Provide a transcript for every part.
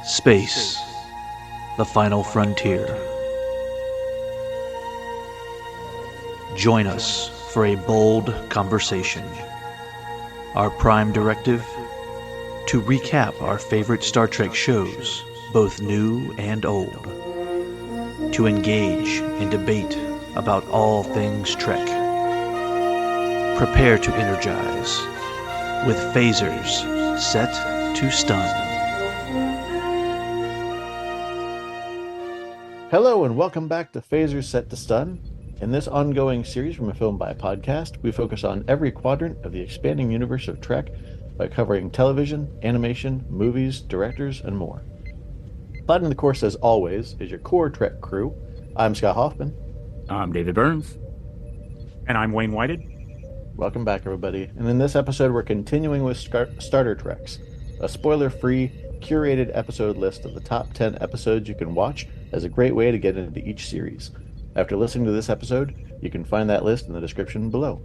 Space, the final frontier. Join us for a bold conversation. Our prime directive? To recap our favorite Star Trek shows, both new and old. To engage in debate about all things Trek. Prepare to energize with phasers set to stun. Hello and welcome back to Phasers Set to Stun. In this ongoing series from a film by podcast, we focus on every quadrant of the expanding universe of Trek by covering television, animation, movies, directors, and more. Plotting the course, as always, is your core Trek crew. I'm Scott Hoffman. I'm David Burns. And I'm Wayne Whited. Welcome back, everybody. And in this episode, we're continuing with Starter Treks, a spoiler-free, curated episode list of the top 10 episodes you can watch as a great way to get into each series. After listening to this episode, you can find that list in the description below.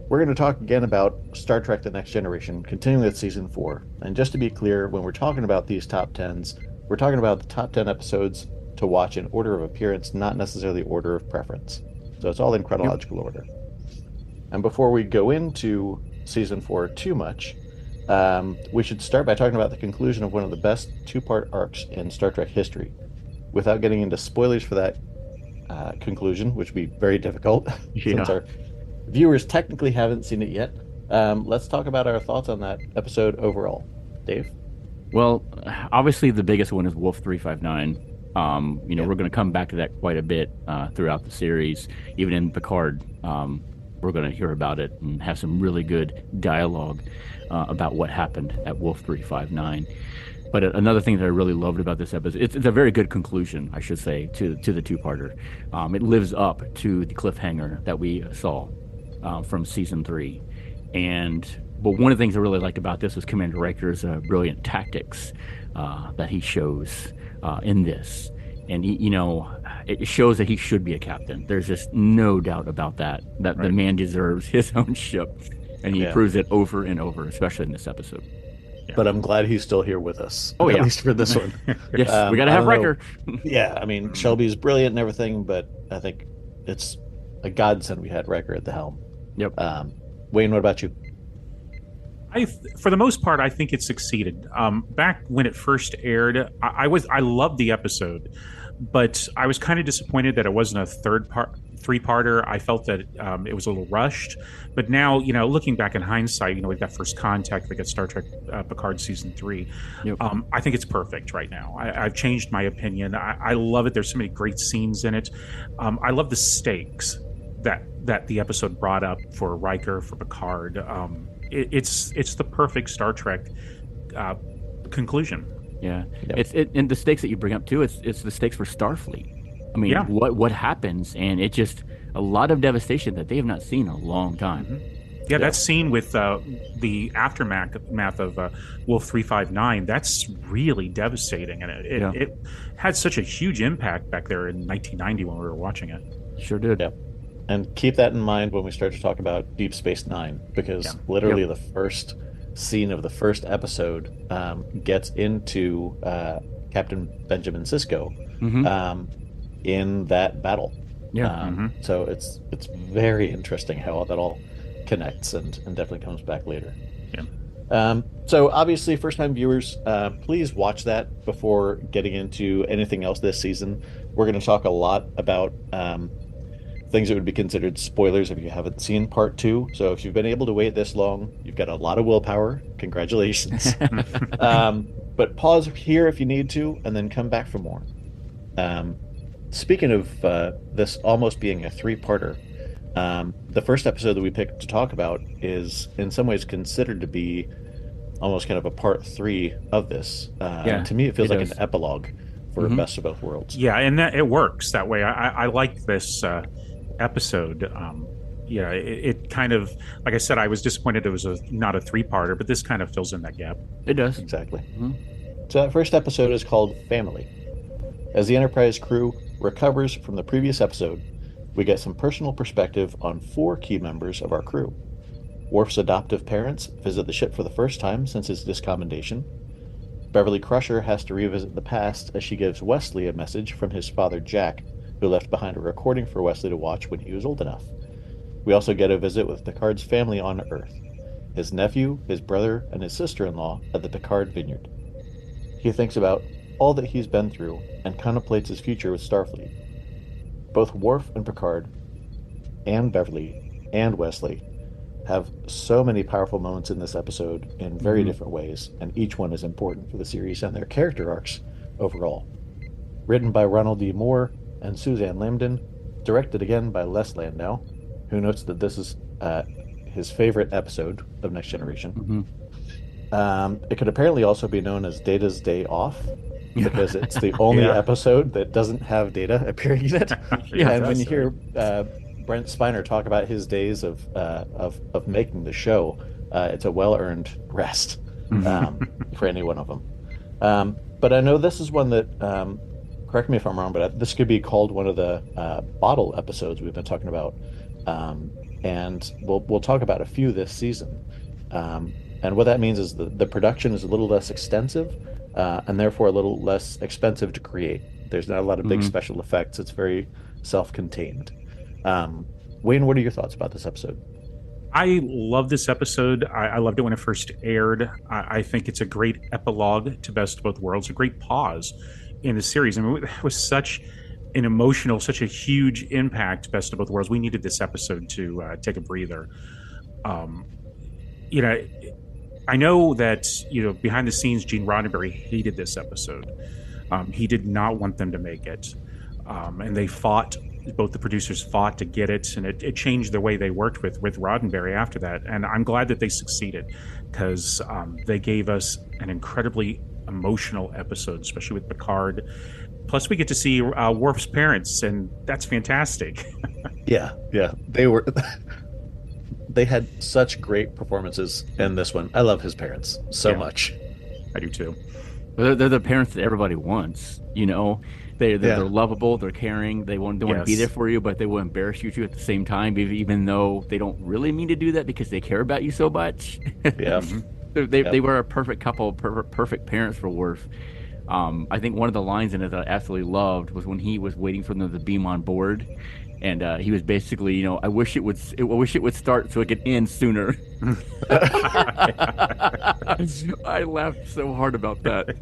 We're going to talk again about Star Trek The Next Generation, continuing with Season 4. And just to be clear, when we're talking about these top 10s, we're talking about the top 10 episodes to watch in order of appearance, not necessarily order of preference. So it's all in chronological order. And before we go into Season 4 too much, we should start by talking about the conclusion of one of the best two-part arcs in Star Trek history. Without getting into spoilers for that conclusion, which would be very difficult since our viewers technically haven't seen it yet, let's talk about our thoughts on that episode overall. Dave? Well, obviously the biggest one is Wolf 359. We're going to come back to that quite a bit throughout the series. Even in Picard, we're going to hear about it and have some really good dialogue about what happened at Wolf 359. But another thing that I really loved about this episode, it's a very good conclusion, I should say, to the two-parter. It lives up to the cliffhanger that we saw from Season 3. But one of the things I really liked about this was Commander Riker's brilliant tactics that he shows in this. And, it shows that he should be a captain. There's just no doubt about that right. The man deserves his own ship. And he proves it over and over, especially in this episode. Yeah. But I'm glad he's still here with us. Oh, at least for this one. Yes, we got to have Riker. Shelby's brilliant and everything, but I think it's a godsend we had Riker at the helm. Yep. Wayne, what about you? For the most part, I think it succeeded. Back when it first aired, I loved the episode, but I was kind of disappointed that it wasn't a three-parter. I felt that it was a little rushed. But now, looking back in hindsight, we've got First Contact, we got Star Trek Picard Season 3. Yep. I think it's perfect right now. I've changed my opinion. I love it. There's so many great scenes in it. I love the stakes that the episode brought up for Riker, for Picard. It's the perfect Star Trek conclusion. Yeah, yep. And the stakes that you bring up too. It's the stakes for Starfleet. I mean, what happens, and it's just a lot of devastation that they have not seen in a long time. Mm-hmm. Yeah, that scene with the aftermath of Wolf 359, that's really devastating, and it had such a huge impact back there in 1990 when we were watching it. Sure did. Yeah. And keep that in mind when we start to talk about Deep Space Nine, because literally the first scene of the first episode gets into Captain Benjamin Sisko in that battle. Yeah. So it's very interesting how that all connects and definitely comes back later. Yeah. So obviously, first-time viewers, please watch that before getting into anything else this season. We're going to talk a lot about things that would be considered spoilers if you haven't seen part 2. So if you've been able to wait this long, you've got a lot of willpower. Congratulations. But pause here if you need to, and then come back for more. Speaking of this almost being a three-parter, the first episode that we picked to talk about is in some ways considered to be almost kind of a part 3 of this. To me, it feels like an epilogue for Best of Both Worlds. Yeah, and it works that way. I like this episode. It kind of, like I said, I was disappointed it was not a three-parter, but this kind of fills in that gap. It does. Exactly. So that first episode is called Family. As the Enterprise crew recovers from the previous episode, we get some personal perspective on 4 key members of our crew. Worf's adoptive parents visit the ship for the first time since his discommendation. Beverly Crusher has to revisit the past as she gives Wesley a message from his father Jack, who left behind a recording for Wesley to watch when he was old enough. We also get a visit with Picard's family on Earth, his nephew, his brother, and his sister-in-law at the Picard vineyard. He thinks about all that he's been through and contemplates his future with Starfleet. Both Worf and Picard, and Beverly, and Wesley have so many powerful moments in this episode in very different ways, and each one is important for the series and their character arcs overall. Written by Ronald D. Moore and Suzanne Lambden, directed again by Les Landau, who notes that this is his favorite episode of Next Generation. It could apparently also be known as Data's Day Off, because it's the only episode that doesn't have Data appearing in it. And when you hear Brent Spiner talk about his days of making the show, it's a well-earned rest for any one of them. But I know this is one that, correct me if I'm wrong, but this could be called one of the bottle episodes we've been talking about. And we'll talk about a few this season. And what that means is the production is a little less extensive, and therefore a little less expensive to create. There's not a lot of big special effects. It's very self-contained. Wayne, what are your thoughts about this episode? I love this episode. I loved it when it first aired. I think it's a great epilogue to Best of Both Worlds, a great pause in the series. I mean, it was such an emotional, such a huge impact, Best of Both Worlds. We needed this episode to take a breather. I know that, behind the scenes, Gene Roddenberry hated this episode. He did not want them to make it. And they fought, both the producers fought to get it, and it changed the way they worked with Roddenberry after that. And I'm glad that they succeeded, because they gave us an incredibly emotional episode, especially with Picard. Plus, we get to see Worf's parents, and that's fantastic. Yeah. They had such great performances in this one. I love his parents so much. I do too. They're the parents that everybody wants. They're lovable, they're caring, they want to be there for you, but they will embarrass you too at the same time, even though they don't really mean to do that because they care about you so much. Yeah. They were a perfect couple, perfect parents for Worf. I think one of the lines in it that I absolutely loved was when he was waiting for them to beam on board, and he was basically, I wish it would start so it could end sooner. I laughed so hard about that.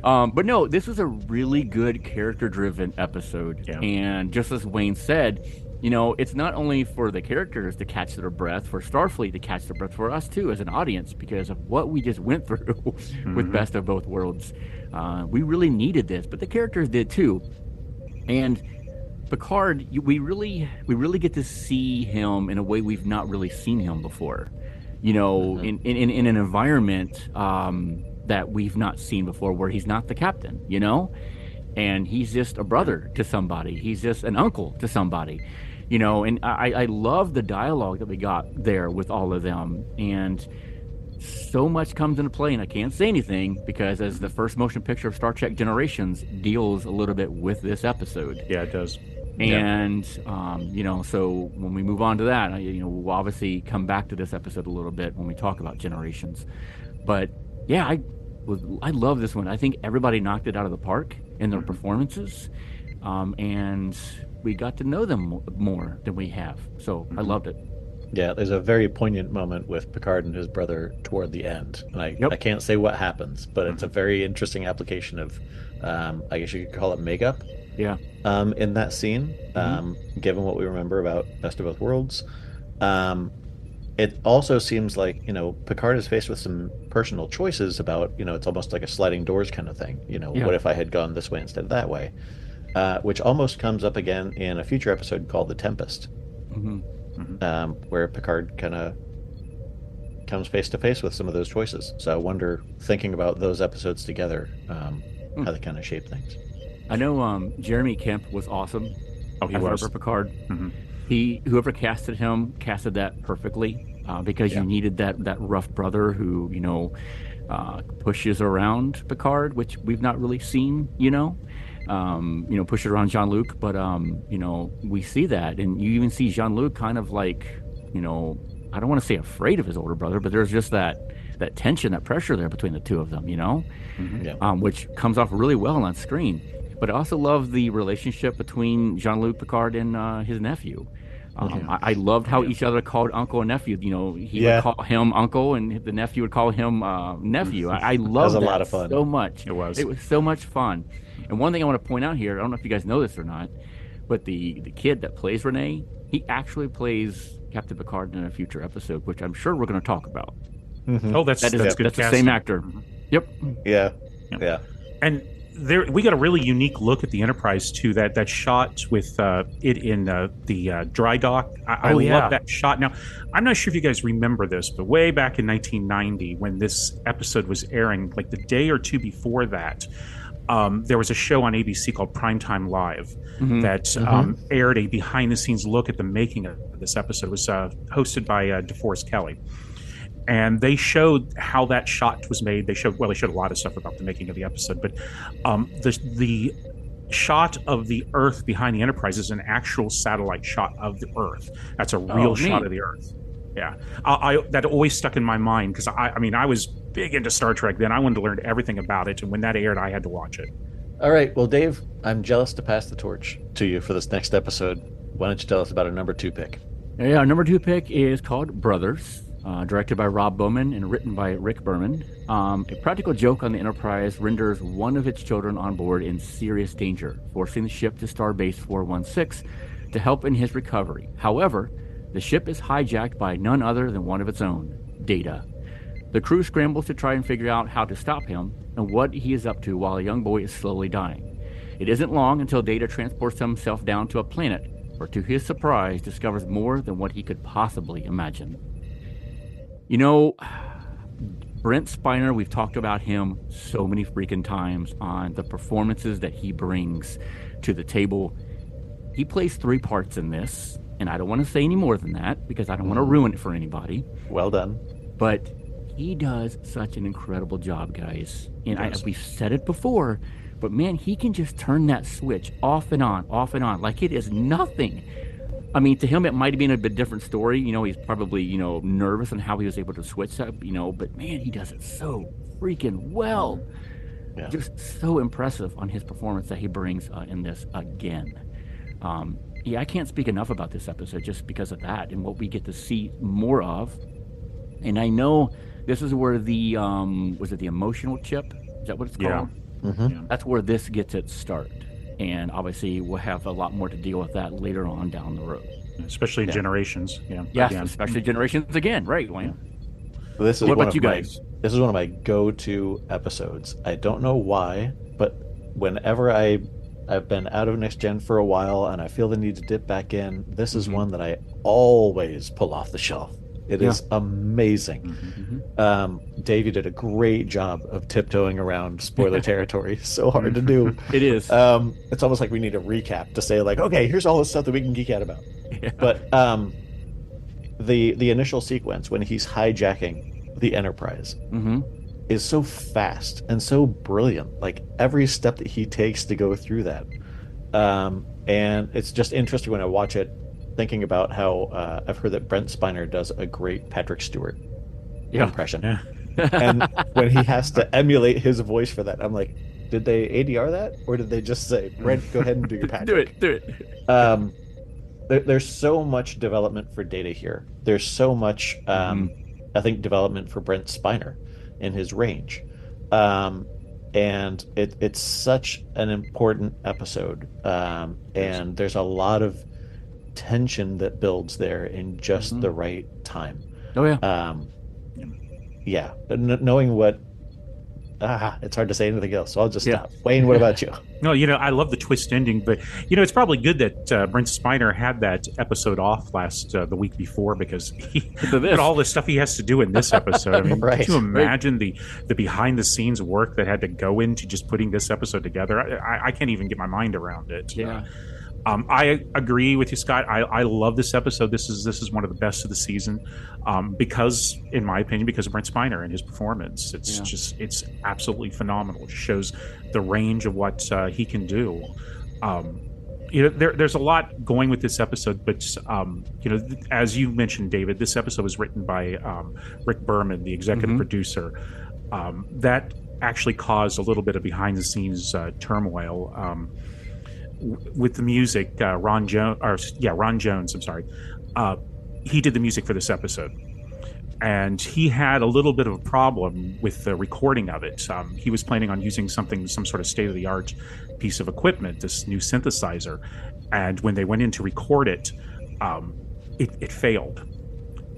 But no, this was a really good character-driven episode, and just as Wayne said, it's not only for the characters to catch their breath, for Starfleet to catch their breath, for us too as an audience, because of what we just went through with Best of Both Worlds. We really needed this, but the characters did too. And Picard, we really get to see him in a way we've not really seen him before. In an environment that we've not seen before, where he's not the captain, and he's just a brother to somebody. He's just an uncle to somebody, and I love the dialogue that we got there with all of them. And so much comes into play, and I can't say anything because as the first motion picture of Star Trek Generations deals a little bit with this episode. Yeah, it does. And, so when we move on to that, we'll obviously come back to this episode a little bit when we talk about Generations. But yeah, I love this one. I think everybody knocked it out of the park in their performances. And we got to know them more than we have. So I loved it. Yeah, there's a very poignant moment with Picard and his brother toward the end. And I can't say what happens, but it's a very interesting application of, I guess you could call it makeup. Yeah. In that scene, given what we remember about Best of Both Worlds. It also seems like, Picard is faced with some personal choices about, it's almost like a sliding doors kind of thing. What if I had gone this way instead of that way? Which almost comes up again in a future episode called The Tempest. Where Picard kind of comes face to face with some of those choices. So I wonder, thinking about those episodes together, how they kind of shape things. I know Jeremy Kemp was awesome. Oh, he was. For Picard. Whoever casted him casted that perfectly because you needed that rough brother who pushes around Picard, which we've not really seen. Pushes around Jean-Luc, but we see that, and you even see Jean-Luc kind of like I don't want to say afraid of his older brother, but there's just that tension, that pressure there between the two of them, which comes off really well on screen. But I also love the relationship between Jean-Luc Picard and his nephew. I loved how each other called uncle and nephew. He would call him uncle, and the nephew would call him nephew. I loved that a lot of fun. So much. It was so much fun. And one thing I want to point out here, I don't know if you guys know this or not, but the kid that plays Renee, he actually plays Captain Picard in a future episode, which I'm sure we're going to talk about. Oh, that's good. That's casting. the same actor. Yep. Yeah. And there, we got a really unique look at the Enterprise too. That shot with it in the dry dock. I love that shot. Now, I'm not sure if you guys remember this, but way back in 1990, when this episode was airing, like the day or two before that, there was a show on ABC called Primetime Live that aired a behind-the-scenes look at the making of this episode. It was hosted by DeForest Kelley. And they showed how that shot was made. They showed a lot of stuff about the making of the episode, but the shot of the Earth behind the Enterprise is an actual satellite shot of the Earth. That's a real shot of the Earth. Yeah, that always stuck in my mind because I was big into Star Trek then. I wanted to learn everything about it, and when that aired, I had to watch it. All right, well, Dave, I'm jealous to pass the torch to you for this next episode. Why don't you tell us about our number 2 pick? Yeah, our number 2 pick is called Brothers. Directed by Rob Bowman and written by Rick Berman. A practical joke on the Enterprise renders one of its children on board in serious danger, forcing the ship to Starbase 416 to help in his recovery. However, the ship is hijacked by none other than one of its own, Data. The crew scrambles to try and figure out how to stop him and what he is up to while a young boy is slowly dying. It isn't long until Data transports himself down to a planet where, to his surprise, discovers more than what he could possibly imagine. Brent Spiner, we've talked about him so many freaking times on the performances that he brings to the table. He plays 3 parts in this, and I don't want to say any more than that because I don't want to ruin it for anybody. Well done. But he does such an incredible job, guys. And we've said it before, but man, he can just turn that switch off and on, like it is nothing. I mean, to him, it might have been a bit different story. He's probably, nervous on how he was able to switch that, but man, he does it so freaking well. Yeah. Just so impressive on his performance that he brings in this again. I can't speak enough about this episode just because of that and what we get to see more of. And I know this is where the, was it the emotional chip? Is that what it's called? Yeah. Mm-hmm. Yeah. That's where this gets its start. And obviously, we'll have a lot more to deal with that later on down the road. Especially in Generations. Yes, especially Generations again. Right, Wayne? Well, this is what about you guys? This is one of my go-to episodes. I don't know why, but whenever I've been out of Next Gen for a while and I feel the need to dip back in, this is one that I always pull off the shelf. It is amazing. Dave, you did a great job of tiptoeing around spoiler territory. It's so hard to do. It is. It's almost like we need a recap to say, like, okay, here's all the stuff that we can geek out about. Yeah. But the initial sequence when he's hijacking the Enterprise is so fast and so brilliant. Like every step that he takes to go through that. And it's just interesting when I watch it, thinking about how I've heard that Brent Spiner does a great Patrick Stewart impression. Yeah. And when he has to emulate his voice for that, I'm like, did they ADR that? Or did they just say, Brent, go ahead and do your Patrick? Do it. There's so much development for Data here. There's so much, I think, development for Brent Spiner in his range. And it's such an important episode. And there's a lot of tension that builds there in just the right time. Knowing what it's hard to say anything else, so I'll just stop. Wayne, what about you? No, I love the twist ending, but it's probably good that Brent Spiner had that episode off the week before, because he had all the stuff he has to do in this episode. I mean, can you imagine the behind the scenes work that had to go into just putting this episode together? I can't even get my mind around it. I agree with you, Scott. I love this episode. This is one of the best of the season, because, in my opinion, because of Brent Spiner and his performance. It's absolutely phenomenal. It shows the range of what he can do. there's a lot going with this episode, but as you mentioned, David, this episode was written by Rick Berman, the executive producer. That actually caused a little bit of behind-the-scenes turmoil with the music. Ron Jones. I'm sorry. He did the music for this episode, and he had a little bit of a problem with the recording of it. He was planning on using some sort of state-of-the-art piece of equipment, this new synthesizer, and when they went in to record it, it failed,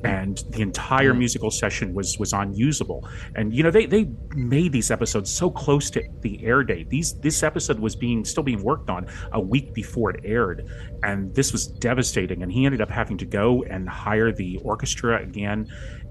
and the entire musical session was unusable. And they made these episodes so close to the air date. This episode was still being worked on a week before it aired, and this was devastating. And he ended up having to go and hire the orchestra again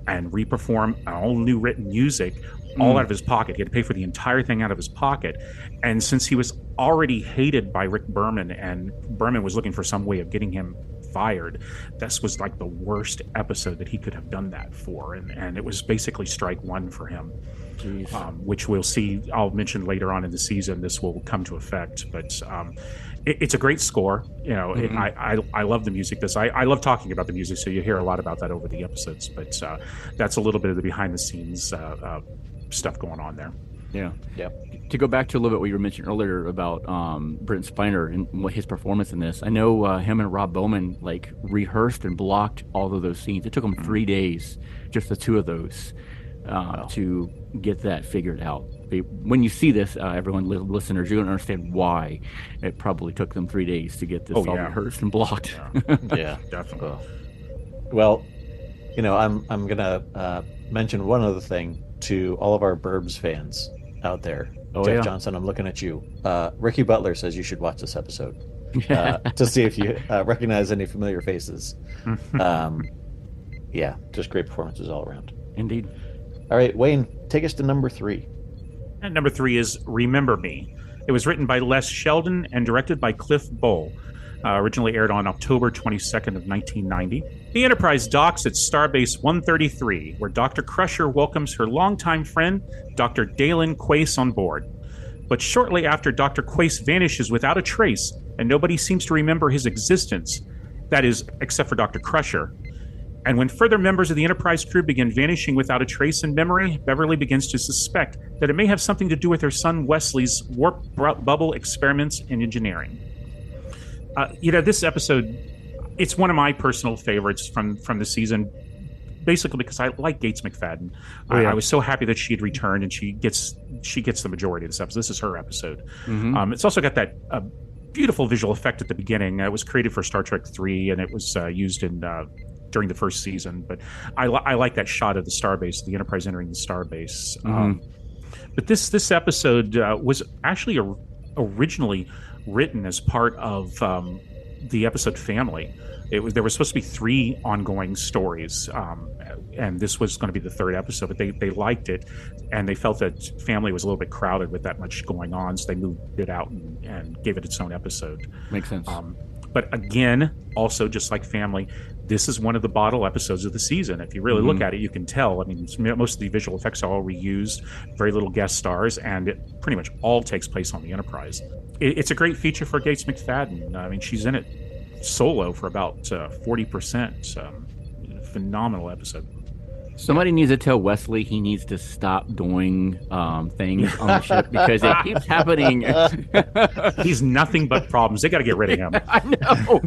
and reperform all new written music, all out of his pocket. He had to pay for the entire thing out of his pocket. And since he was already hated by Rick Berman, and Berman was looking for some way of getting him fired, this was like the worst episode that he could have done that for. And it was basically strike one for him, which we'll see. I'll mention later on in the season, this will come to effect. But it's a great score. I love the music. I love talking about the music, so you hear a lot about that over the episodes. But that's a little bit of the behind the scenes stuff going on there. Yeah. To go back to a little bit what you were mentioning earlier about Brent Spiner and what his performance in this, I know him and Rob Bowman rehearsed and blocked all of those scenes. It took them 3 days, just the two of those, to get that figured out. When you see this, everyone, listeners, you're going to understand why it probably took them 3 days to get this all rehearsed and blocked. Yeah, definitely. Well, I'm going to mention one other thing to all of our Burbs fans out there. Jeff Johnson, I'm looking at you. Ricky Butler says you should watch this episode to see if you recognize any familiar faces. Just great performances all around. Indeed. All right, Wayne, take us to number 3. And number 3 is Remember Me. It was written by Les Sheldon and directed by Cliff Bull. Originally aired on October 22nd of 1990. The Enterprise docks at Starbase 133, where Dr. Crusher welcomes her longtime friend, Dr. Dalen Quace, on board. But shortly after, Dr. Quace vanishes without a trace, and nobody seems to remember his existence. That is, except for Dr. Crusher. And when further members of the Enterprise crew begin vanishing without a trace in memory, Beverly begins to suspect that it may have something to do with her son Wesley's warp bubble experiments in engineering. This episode, it's one of my personal favorites from the season, basically because I like Gates McFadden. I was so happy that she had returned, and she gets the majority of this episode. This is her episode. It's also got that beautiful visual effect at the beginning. It was created for Star Trek III, and it was used during the first season. But I like that shot of the Starbase, the Enterprise entering the Starbase. But this episode was actually originally written as part of the episode Family. There was supposed to be 3 ongoing stories, and this was going to be the 3rd episode, but they liked it, and they felt that Family was a little bit crowded with that much going on, so they moved it out and gave it its own episode. Makes sense. But again, also just like Family, this is one of the bottle episodes of the season. If you really look at it, you can tell. I mean, most of the visual effects are all reused, very little guest stars, and it pretty much all takes place on the Enterprise. It's a great feature for Gates McFadden. I mean, she's in it solo for about 40%. Phenomenal episode. Somebody needs to tell Wesley he needs to stop doing things on the ship because it keeps happening. He's nothing but problems. They got to get rid of him. I know.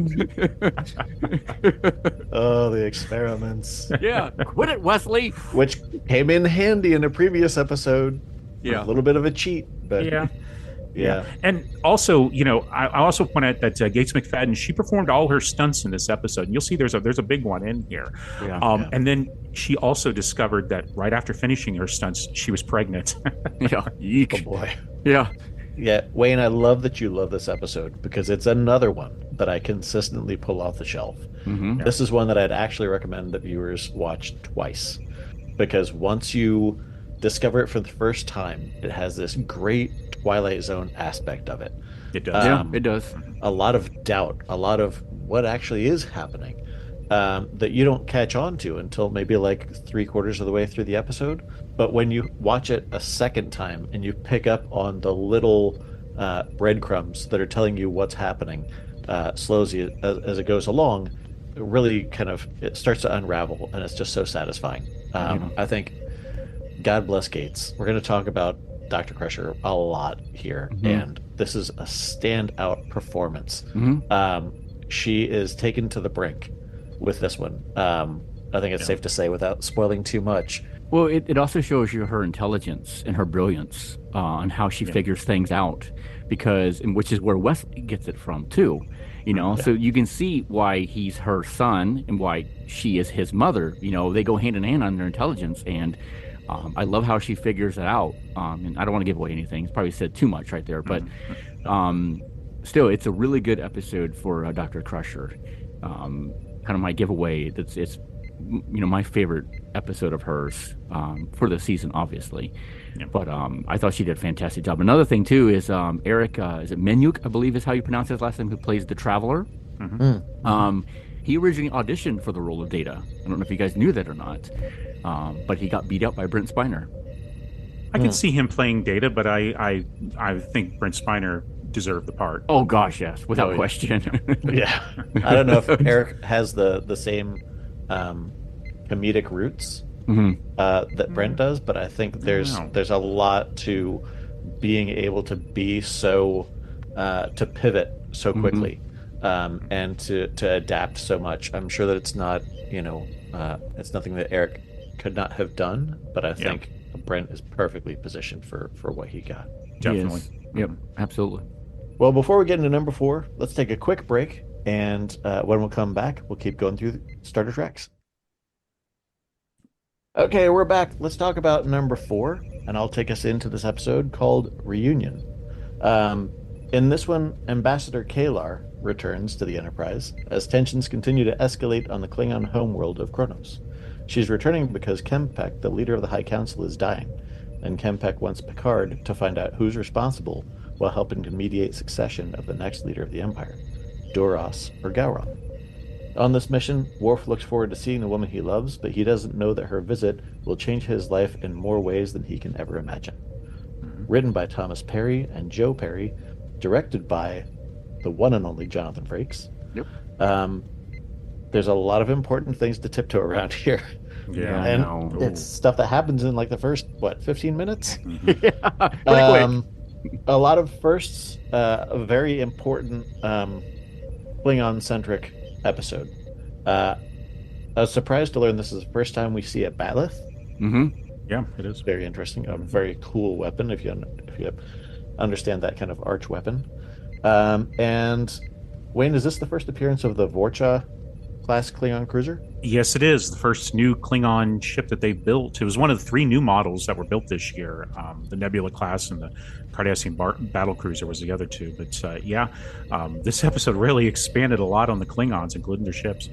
Oh, the experiments. Yeah, quit it, Wesley. Which came in handy in a previous episode. Yeah. A little bit of a cheat, but yeah. And also, I also point out that Gates McFadden, she performed all her stunts in this episode. And you'll see there's a big one in here. And then she also discovered that right after finishing her stunts, she was pregnant. Eek. Oh boy. Yeah. Yeah, Wayne, I love that you love this episode because it's another one that I consistently pull off the shelf. This is one that I'd actually recommend that viewers watch twice because once you discover it for the first time, it has this great Twilight Zone aspect of it. It does. It does. A lot of doubt, a lot of what actually is happening that you don't catch on to until maybe like 3/4 of the way through the episode. But when you watch it a second time and you pick up on the little breadcrumbs that are telling you what's happening, slowly as it goes along, really kind of it starts to unravel, and it's just so satisfying. I think God bless Gates. We're going to talk about Dr. Crusher a lot here, and this is a standout performance. She is taken to the brink with this one. I think it's safe to say without spoiling too much. Well, it also shows you her intelligence and her brilliance on how she figures things out, which is where Wes gets it from too. So you can see why he's her son and why she is his mother. They go hand in hand on their intelligence, and I love how she figures it out. And I don't want to give away anything. It's probably said too much right there, but still, it's a really good episode for Dr. Crusher. Kind of my giveaway. It's my favorite episode of hers for the season, obviously. But I thought she did a fantastic job. Another thing too is Eric, is it Menyuk, I believe is how you pronounce his last name, who plays the Traveler. He originally auditioned for the role of Data. I don't know if you guys knew that or not, but he got beat up by Brent Spiner. I could see him playing Data, but I think Brent Spiner deserved the part. Oh gosh, yes, without question. Yeah, I don't know if Eric has the same comedic roots that Brent does, but I think there's a lot to being able to be so to pivot so quickly and to adapt so much. I'm sure that it's not it's nothing that Eric could not have done, but I think Brent is perfectly positioned for what he got. Definitely. Yep, absolutely. Well, before we get into number 4, let's take a quick break, and when we'll come back, we'll keep going through the starter tracks. Okay, we're back. Let's talk about number 4, and I'll take us into this episode called Reunion. In this one, Ambassador Kalar returns to the Enterprise as tensions continue to escalate on the Klingon homeworld of Kronos. She's returning because Kempek, the leader of the High Council, is dying, and Kempek wants Picard to find out who's responsible while helping to mediate succession of the next leader of the Empire, Duras or Gowron. On this mission, Worf looks forward to seeing the woman he loves, but he doesn't know that her visit will change his life in more ways than he can ever imagine. Written by Thomas Perry and Joe Perry, directed by the one and only Jonathan Frakes. There's a lot of important things to tiptoe around here. Yeah, and it's stuff that happens in like the first 15 minutes. Quick. A lot of firsts, a very important Klingon-centric episode. I was surprised to learn this is the first time we see a Bat'leth. Yeah, it is very interesting. A very cool weapon if you understand that kind of arch weapon. And Wayne, is this the first appearance of the Vorcha class Klingon cruiser? Yes, it is. The first new Klingon ship that they built. It was one of the 3 new models that were built this year. The Nebula class and the Cardassian battle cruiser was the other 2. But this episode really expanded a lot on the Klingons, including their ships.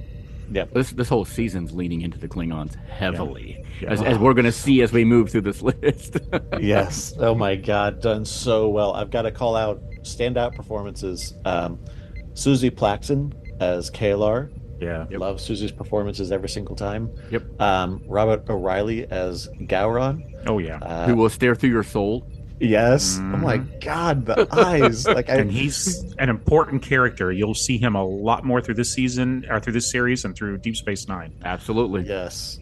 Yeah, this whole season's leading into the Klingons heavily, as we're going to see as we move through this list. Yes. Oh my God, done so well. I've got to call out standout performances. Susie Plaxton as Kalar. Love Susie's performances every single time. Robert O'Reilly as Gowron. Oh yeah. Who will stare through your soul. Yes. Oh my God, the eyes! And he's an important character. You'll see him a lot more through this season, or through this series, and through Deep Space Nine. Absolutely. Yes.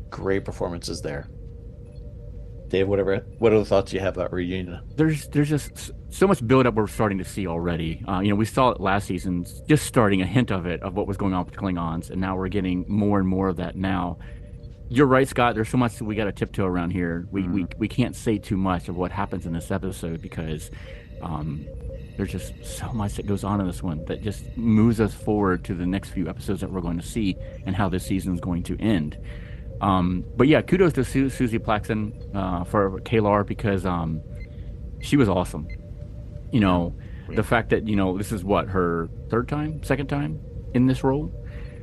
Great performances there. Dave, what are the thoughts you have about Reunion? There's just so much build-up we're starting to see already. We saw it last season, just starting a hint of it, of what was going on with the Klingons, and now we're getting more and more of that now. You're right, Scott. There's so much that we got to tiptoe around here. We can't say too much of what happens in this episode because there's just so much that goes on in this one that just moves us forward to the next few episodes that we're going to see and how this season is going to end. But yeah, kudos to Susie Plaxton for Kalar because she was awesome. The fact that this is her second time in this role.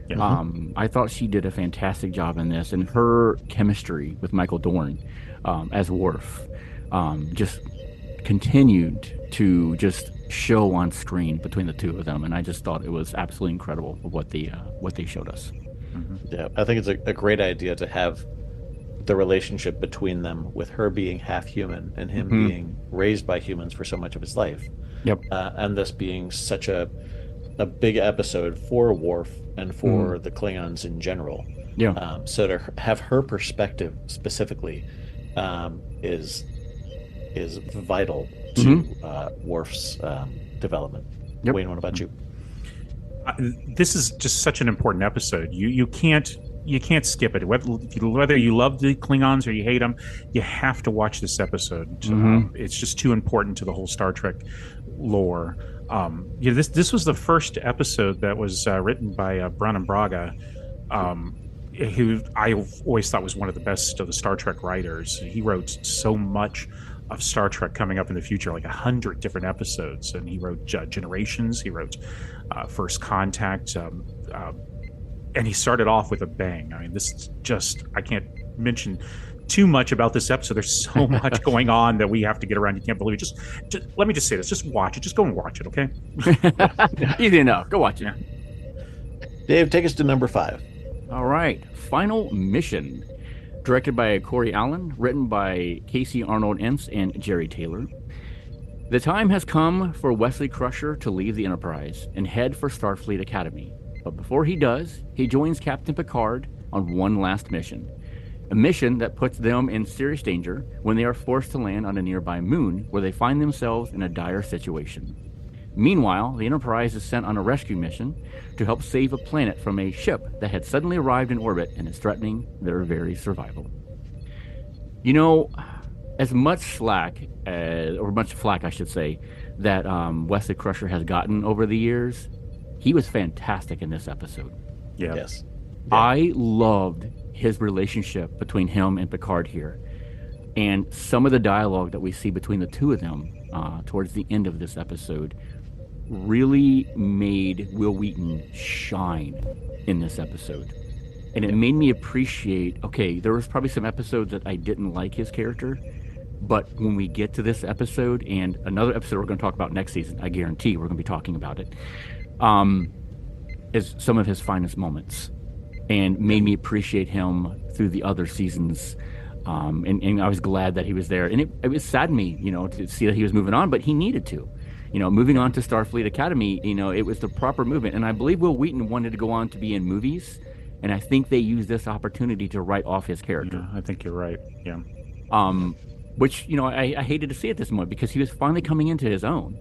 I thought she did a fantastic job in this, and her chemistry with Michael Dorn as Worf just continued to just show on screen between the two of them, and I just thought it was absolutely incredible what they showed us. Yeah, I think it's a great idea to have the relationship between them, with her being half human and him being raised by humans for so much of his life. And this being such a a big episode for Worf and for the Klingons in general. Yeah. So to have her perspective specifically is vital to Worf's development. Yep. Wayne, what about you? This is just such an important episode. You can't skip it. Whether you love the Klingons or you hate them, you have to watch this episode. It's just too important to the whole Star Trek lore. This was the first episode that was written by Brannon Braga, who I always thought was one of the best of the Star Trek writers. He wrote so much of Star Trek coming up in the future, like 100 different episodes, and he wrote Generations. He wrote First Contact. And he started off with a bang. I mean, this is just, I can't mention too much about this episode. There's so much going on that we have to get around. You can't believe it. Just let me just say this. Just watch it. Just go and watch it, okay? Easy enough. Go watch it. Dave, take us to number 5. All right. Final Mission. Directed by Corey Allen. Written by Casey Arnold Ince and Jerry Taylor. The time has come for Wesley Crusher to leave the Enterprise and head for Starfleet Academy. But before he does, he joins Captain Picard on one last mission. A mission that puts them in serious danger when they are forced to land on a nearby moon where they find themselves in a dire situation. Meanwhile, the Enterprise is sent on a rescue mission to help save a planet from a ship that had suddenly arrived in orbit and is threatening their very survival. You know, as much flack, I should say, that Wesley Crusher has gotten over the years, he was fantastic in this episode. Yeah. Yes. Yeah. I loved his relationship between him and Picard here. And some of the dialogue that we see between the two of them towards the end of this episode really made Will Wheaton shine in this episode. And it made me appreciate, okay, there was probably some episodes that I didn't like his character, but when we get to this episode and another episode we're going to talk about next season, I guarantee we're going to be talking about it, is some of his finest moments and made me appreciate him through the other seasons. And I was glad that he was there. And it saddened me, to see that he was moving on, but he needed to. Moving on to Starfleet Academy, it was the proper movement. And I believe Will Wheaton wanted to go on to be in movies. And I think they used this opportunity to write off his character. Yeah, I think you're right. Yeah. Which, I hated to see at this moment because he was finally coming into his own,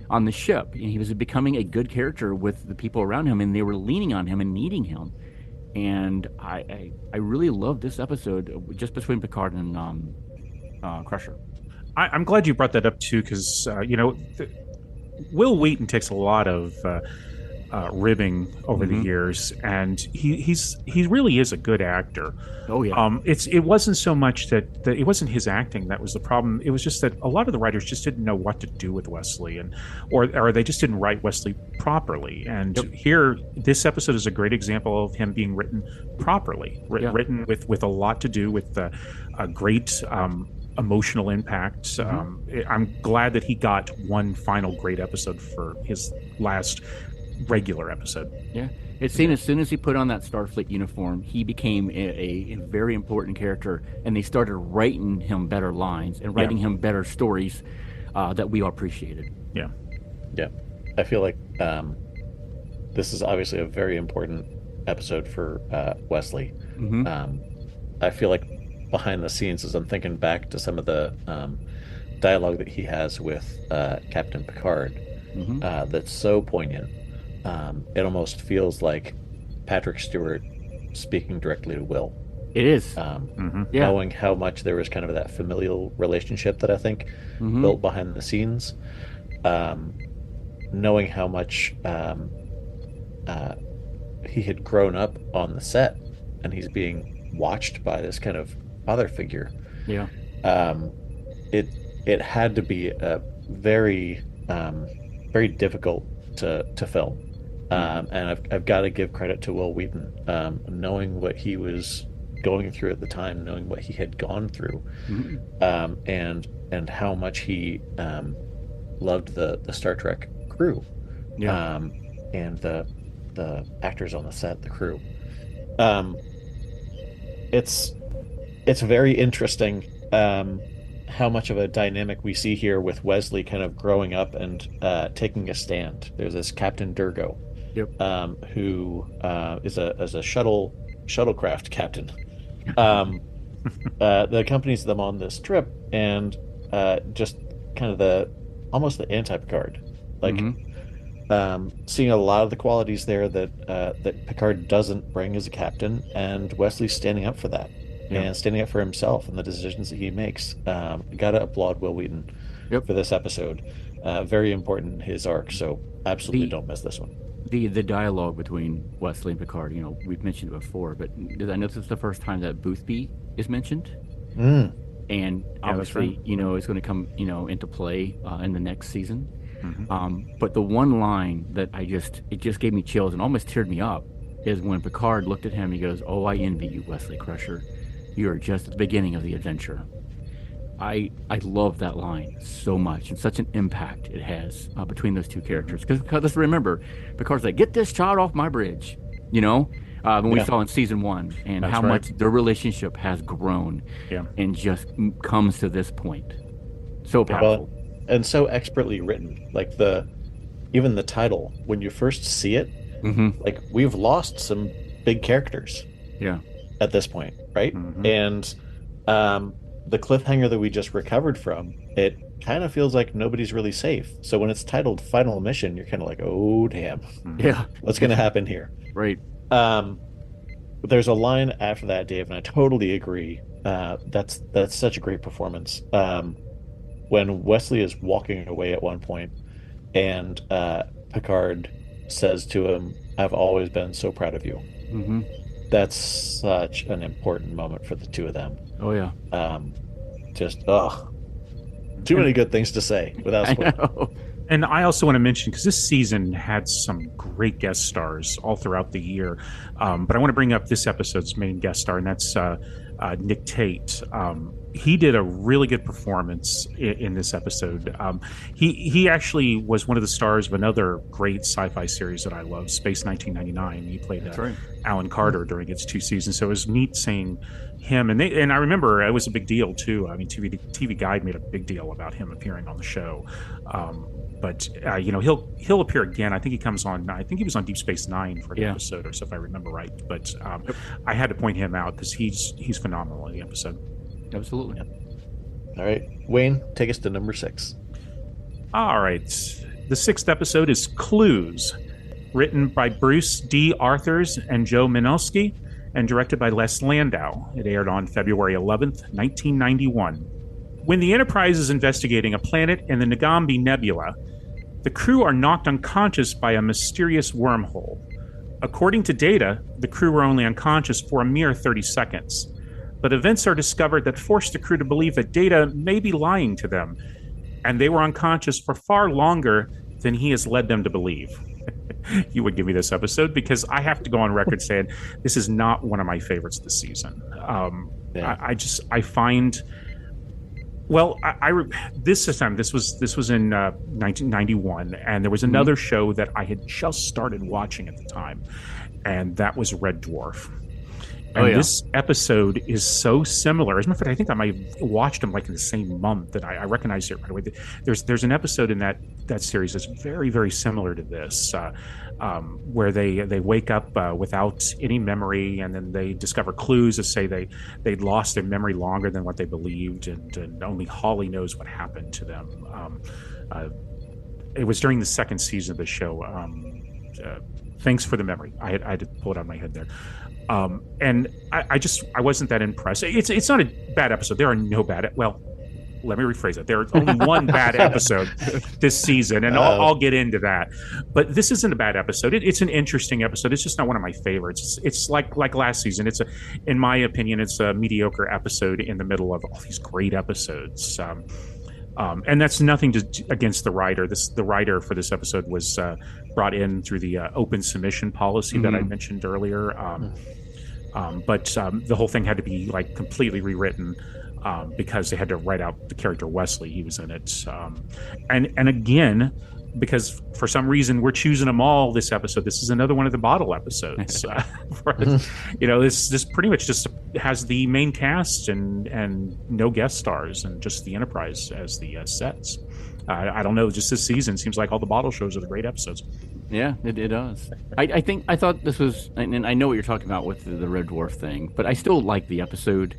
on the ship. And he was becoming a good character with the people around him, and they were leaning on him and needing him. And I really loved this episode just between Picard and Crusher. I'm glad you brought that up too, because Will Wheaton takes a lot of ribbing over the years, and he really is a good actor. Oh yeah. It wasn't so much that it wasn't his acting that was the problem. It was just that a lot of the writers just didn't know what to do with Wesley, or they just didn't write Wesley properly. And here, this episode is a great example of him being written properly, written with a lot to do with a great emotional impact. I'm glad that he got one final great episode for his last regular episode. Yeah. It seemed as soon as he put on that Starfleet uniform, he became a very important character, and they started writing him better lines and writing him better stories that we all appreciated. Yeah. Yeah. I feel like this is obviously a very important episode for Wesley. I feel like behind the scenes, as I'm thinking back to some of the dialogue that he has with Captain Picard, that's so poignant. It almost feels like Patrick Stewart speaking directly to Will. It is. Knowing how much there was kind of that familial relationship that I think built behind the scenes. Knowing how much he had grown up on the set, and he's being watched by this kind of father figure. Yeah. It had to be a very very difficult to film. And I've got to give credit to Will Wheaton, knowing what he was going through at the time, knowing what he had gone through, and how much he loved the Star Trek crew, and the actors on the set, the crew. It's very interesting how much of a dynamic we see here with Wesley kind of growing up and taking a stand. There's this Captain Durgo, Yep. who is a shuttlecraft captain. That accompanies them on this trip, and just kind of almost the anti-Picard, like seeing a lot of the qualities there that Picard doesn't bring as a captain, and Wesley's standing up for that. Yeah. And standing up for himself and the decisions that he makes. Gotta applaud Will Wheaton for this episode. Very important in his arc, so absolutely don't miss this one. The dialogue between Wesley and Picard, we've mentioned it before, but I know this is the first time that Boothby is mentioned. And obviously, it's going to come, into play in the next season. But the one line that it just gave me chills and almost teared me up is when Picard looked at him, he goes, "Oh, I envy you, Wesley Crusher. You are just at the beginning of the adventure." I love that line so much, and such an impact it has between those two characters. Because let's remember, Picard's like, "Get this child off my bridge," when we saw in season 1, and that's how much their relationship has grown and just comes to this point. So powerful. Well, and so expertly written. Like even the title, when you first see it, like we've lost some big characters. Yeah. At this point, right? And the cliffhanger that we just recovered from, it kind of feels like nobody's really safe. So when it's titled Final Mission, you're kind of like, oh damn, what's going to happen here? Right. There's a line after that, Dave, and I totally agree. That's such a great performance. When Wesley is walking away at one point, and Picard says to him, "I've always been so proud of you." That's such an important moment for the two of them. Oh yeah. Too many good things to say without spoiling. And I also want to mention, because this season had some great guest stars all throughout the year, but I want to bring up this episode's main guest star, and that's Nick Tate. He did a really good performance in this episode. He actually was one of the stars of another great sci-fi series that I love, Space 1999. He played Alan Carter during its 2 seasons, so it was neat seeing him. And I remember it was a big deal too. I mean, TV Guide made a big deal about him appearing on the show. But he'll appear again. I think he comes on. I think he was on Deep Space Nine for an episode or so, if I remember right. But I had to point him out because he's phenomenal in the episode. Absolutely. All right, Wayne, take us to number 6. All right, the 6th episode is Clues, written by Bruce D. Arthurs and Joe Minowski, and directed by Les Landau. It aired on February 11th, 1991. When the Enterprise is investigating a planet in the Nagambi Nebula, the crew are knocked unconscious by a mysterious wormhole. According to Data, the crew were only unconscious for a mere 30 seconds. But events are discovered that force the crew to believe that Data may be lying to them, and they were unconscious for far longer than he has led them to believe. You would give me this episode, because I have to go on record saying this is not one of my favorites this season. I find... Well, this was in 1991, and there was another show that I had just started watching at the time, and that was Red Dwarf. And this episode is so similar. As a matter of fact, I think I might have watched them like in the same month that I recognized it right away. There's an episode in that series that's very, very similar to this, where they wake up without any memory, and then they discover clues that say they'd lost their memory longer than what they believed, and only Holly knows what happened to them. It was during the 2nd season of the show. Thanks for the memory. I had to pull it out of my head there. And I wasn't that impressed. It's not a bad episode. There are no bad. Well, let me rephrase it. There's only one bad episode this season, and I'll get into that. But this isn't a bad episode. It's an interesting episode. It's just not one of my favorites. It's like last season. In my opinion, it's a mediocre episode in the middle of all these great episodes. And that's nothing against the writer. The writer for this episode was brought in through the open submission policy that I mentioned earlier. But the whole thing had to be like completely rewritten because they had to write out the character Wesley. He was in it. And again, because for some reason we're choosing them all this episode. This is another one of the bottle episodes. This pretty much just has the main cast and no guest stars and just the Enterprise as the sets. I don't know. Just this season seems like all the bottle shows are the great episodes. Yeah, it does. I thought this was, and I know what you're talking about with the Red Dwarf thing, but I still like the episode.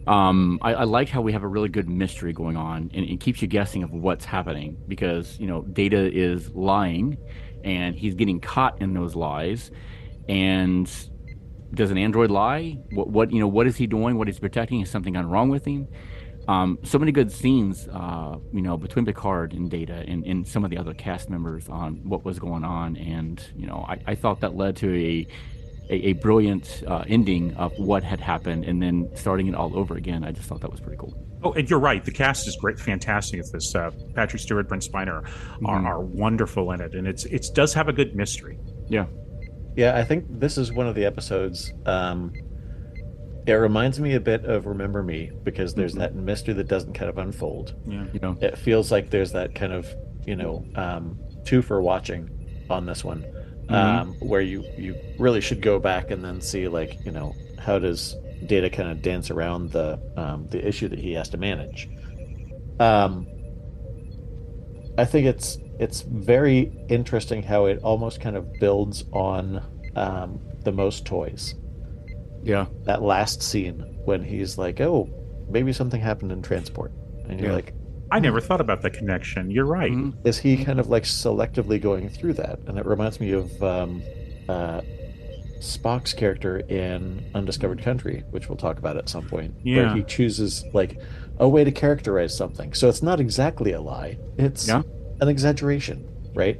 I like how we have a really good mystery going on, and it keeps you guessing of what's happening because Data is lying, and he's getting caught in those lies. And does an android lie? What is he doing? What is he protecting? Is something gone wrong with him? So many good scenes, between Picard and Data and some of the other cast members on what was going on, and I thought that led to a brilliant ending of what had happened, and then starting it all over again. I just thought that was pretty cool. Oh, and you're right. The cast is great, fantastic at this. Patrick Stewart, Brent Spiner are wonderful in it, and it does have a good mystery. Yeah. Yeah, I think this is one of the episodes. It reminds me a bit of Remember Me because there's that mystery that doesn't kind of unfold. Yeah. It feels like there's that kind of, two for watching on this one, where you really should go back and then see how does Data kind of dance around the issue that he has to manage. I think it's very interesting how it almost kind of builds on the Most Toys. Yeah. That last scene when he's like, oh, maybe something happened in transport. And you're like, I never thought about the connection. You're right. Is he kind of like selectively going through that? And it reminds me of Spock's character in Undiscovered Country, which we'll talk about at some point, where he chooses like a way to characterize something. So it's not exactly a lie. It's an exaggeration, right?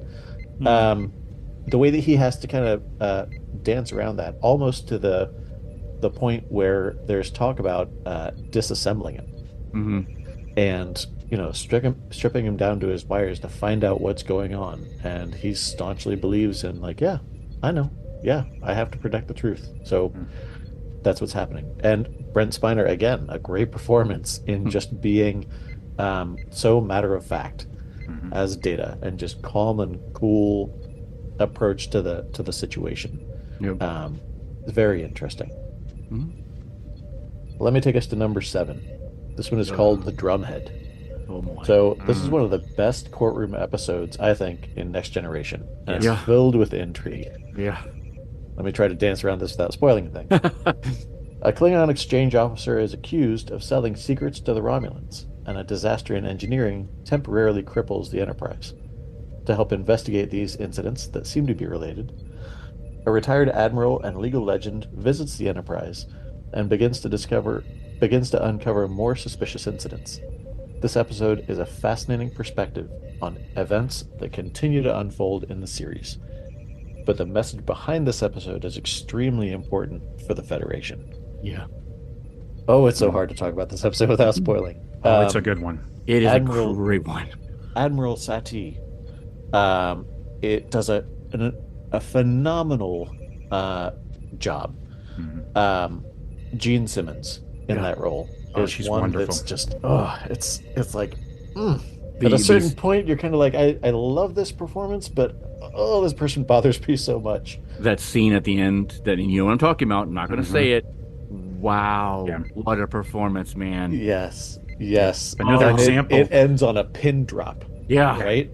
The way that he has to kind of dance around that, almost to the point where there's talk about disassembling him and stripping him down to his wires to find out what's going on, and he staunchly believes in I know, I have to protect the truth, so that's what's happening. And Brent Spiner, again, a great performance in just being so matter of fact as Data, and just calm and cool approach to the situation. Very interesting. Let me take us to number 7. This one is called The Drumhead. So this is one of the best courtroom episodes, I think, in Next Generation. And it's filled with intrigue. Yeah. Let me try to dance around this without spoiling things. A Klingon exchange officer is accused of selling secrets to the Romulans, and a disaster in engineering temporarily cripples the Enterprise. To help investigate these incidents that seem to be related, a retired admiral and legal legend visits the Enterprise and begins to uncover more suspicious incidents. This episode is a fascinating perspective on events that continue to unfold in the series. But the message behind this episode is extremely important for the Federation. Yeah. Oh, it's so hard to talk about this episode without spoiling. It's a good one. It is a great one. Admiral Satie. It does a phenomenal job. Gene Simmons in that role is she's one wonderful. That's just it's like at a certain point you're kind of like I love this performance, but this person bothers me so much. That scene at the end, that you know what I'm talking about. I'm not going to say it. Wow, what a performance, man! Yes. Another example. It ends on a pin drop. Yeah, right.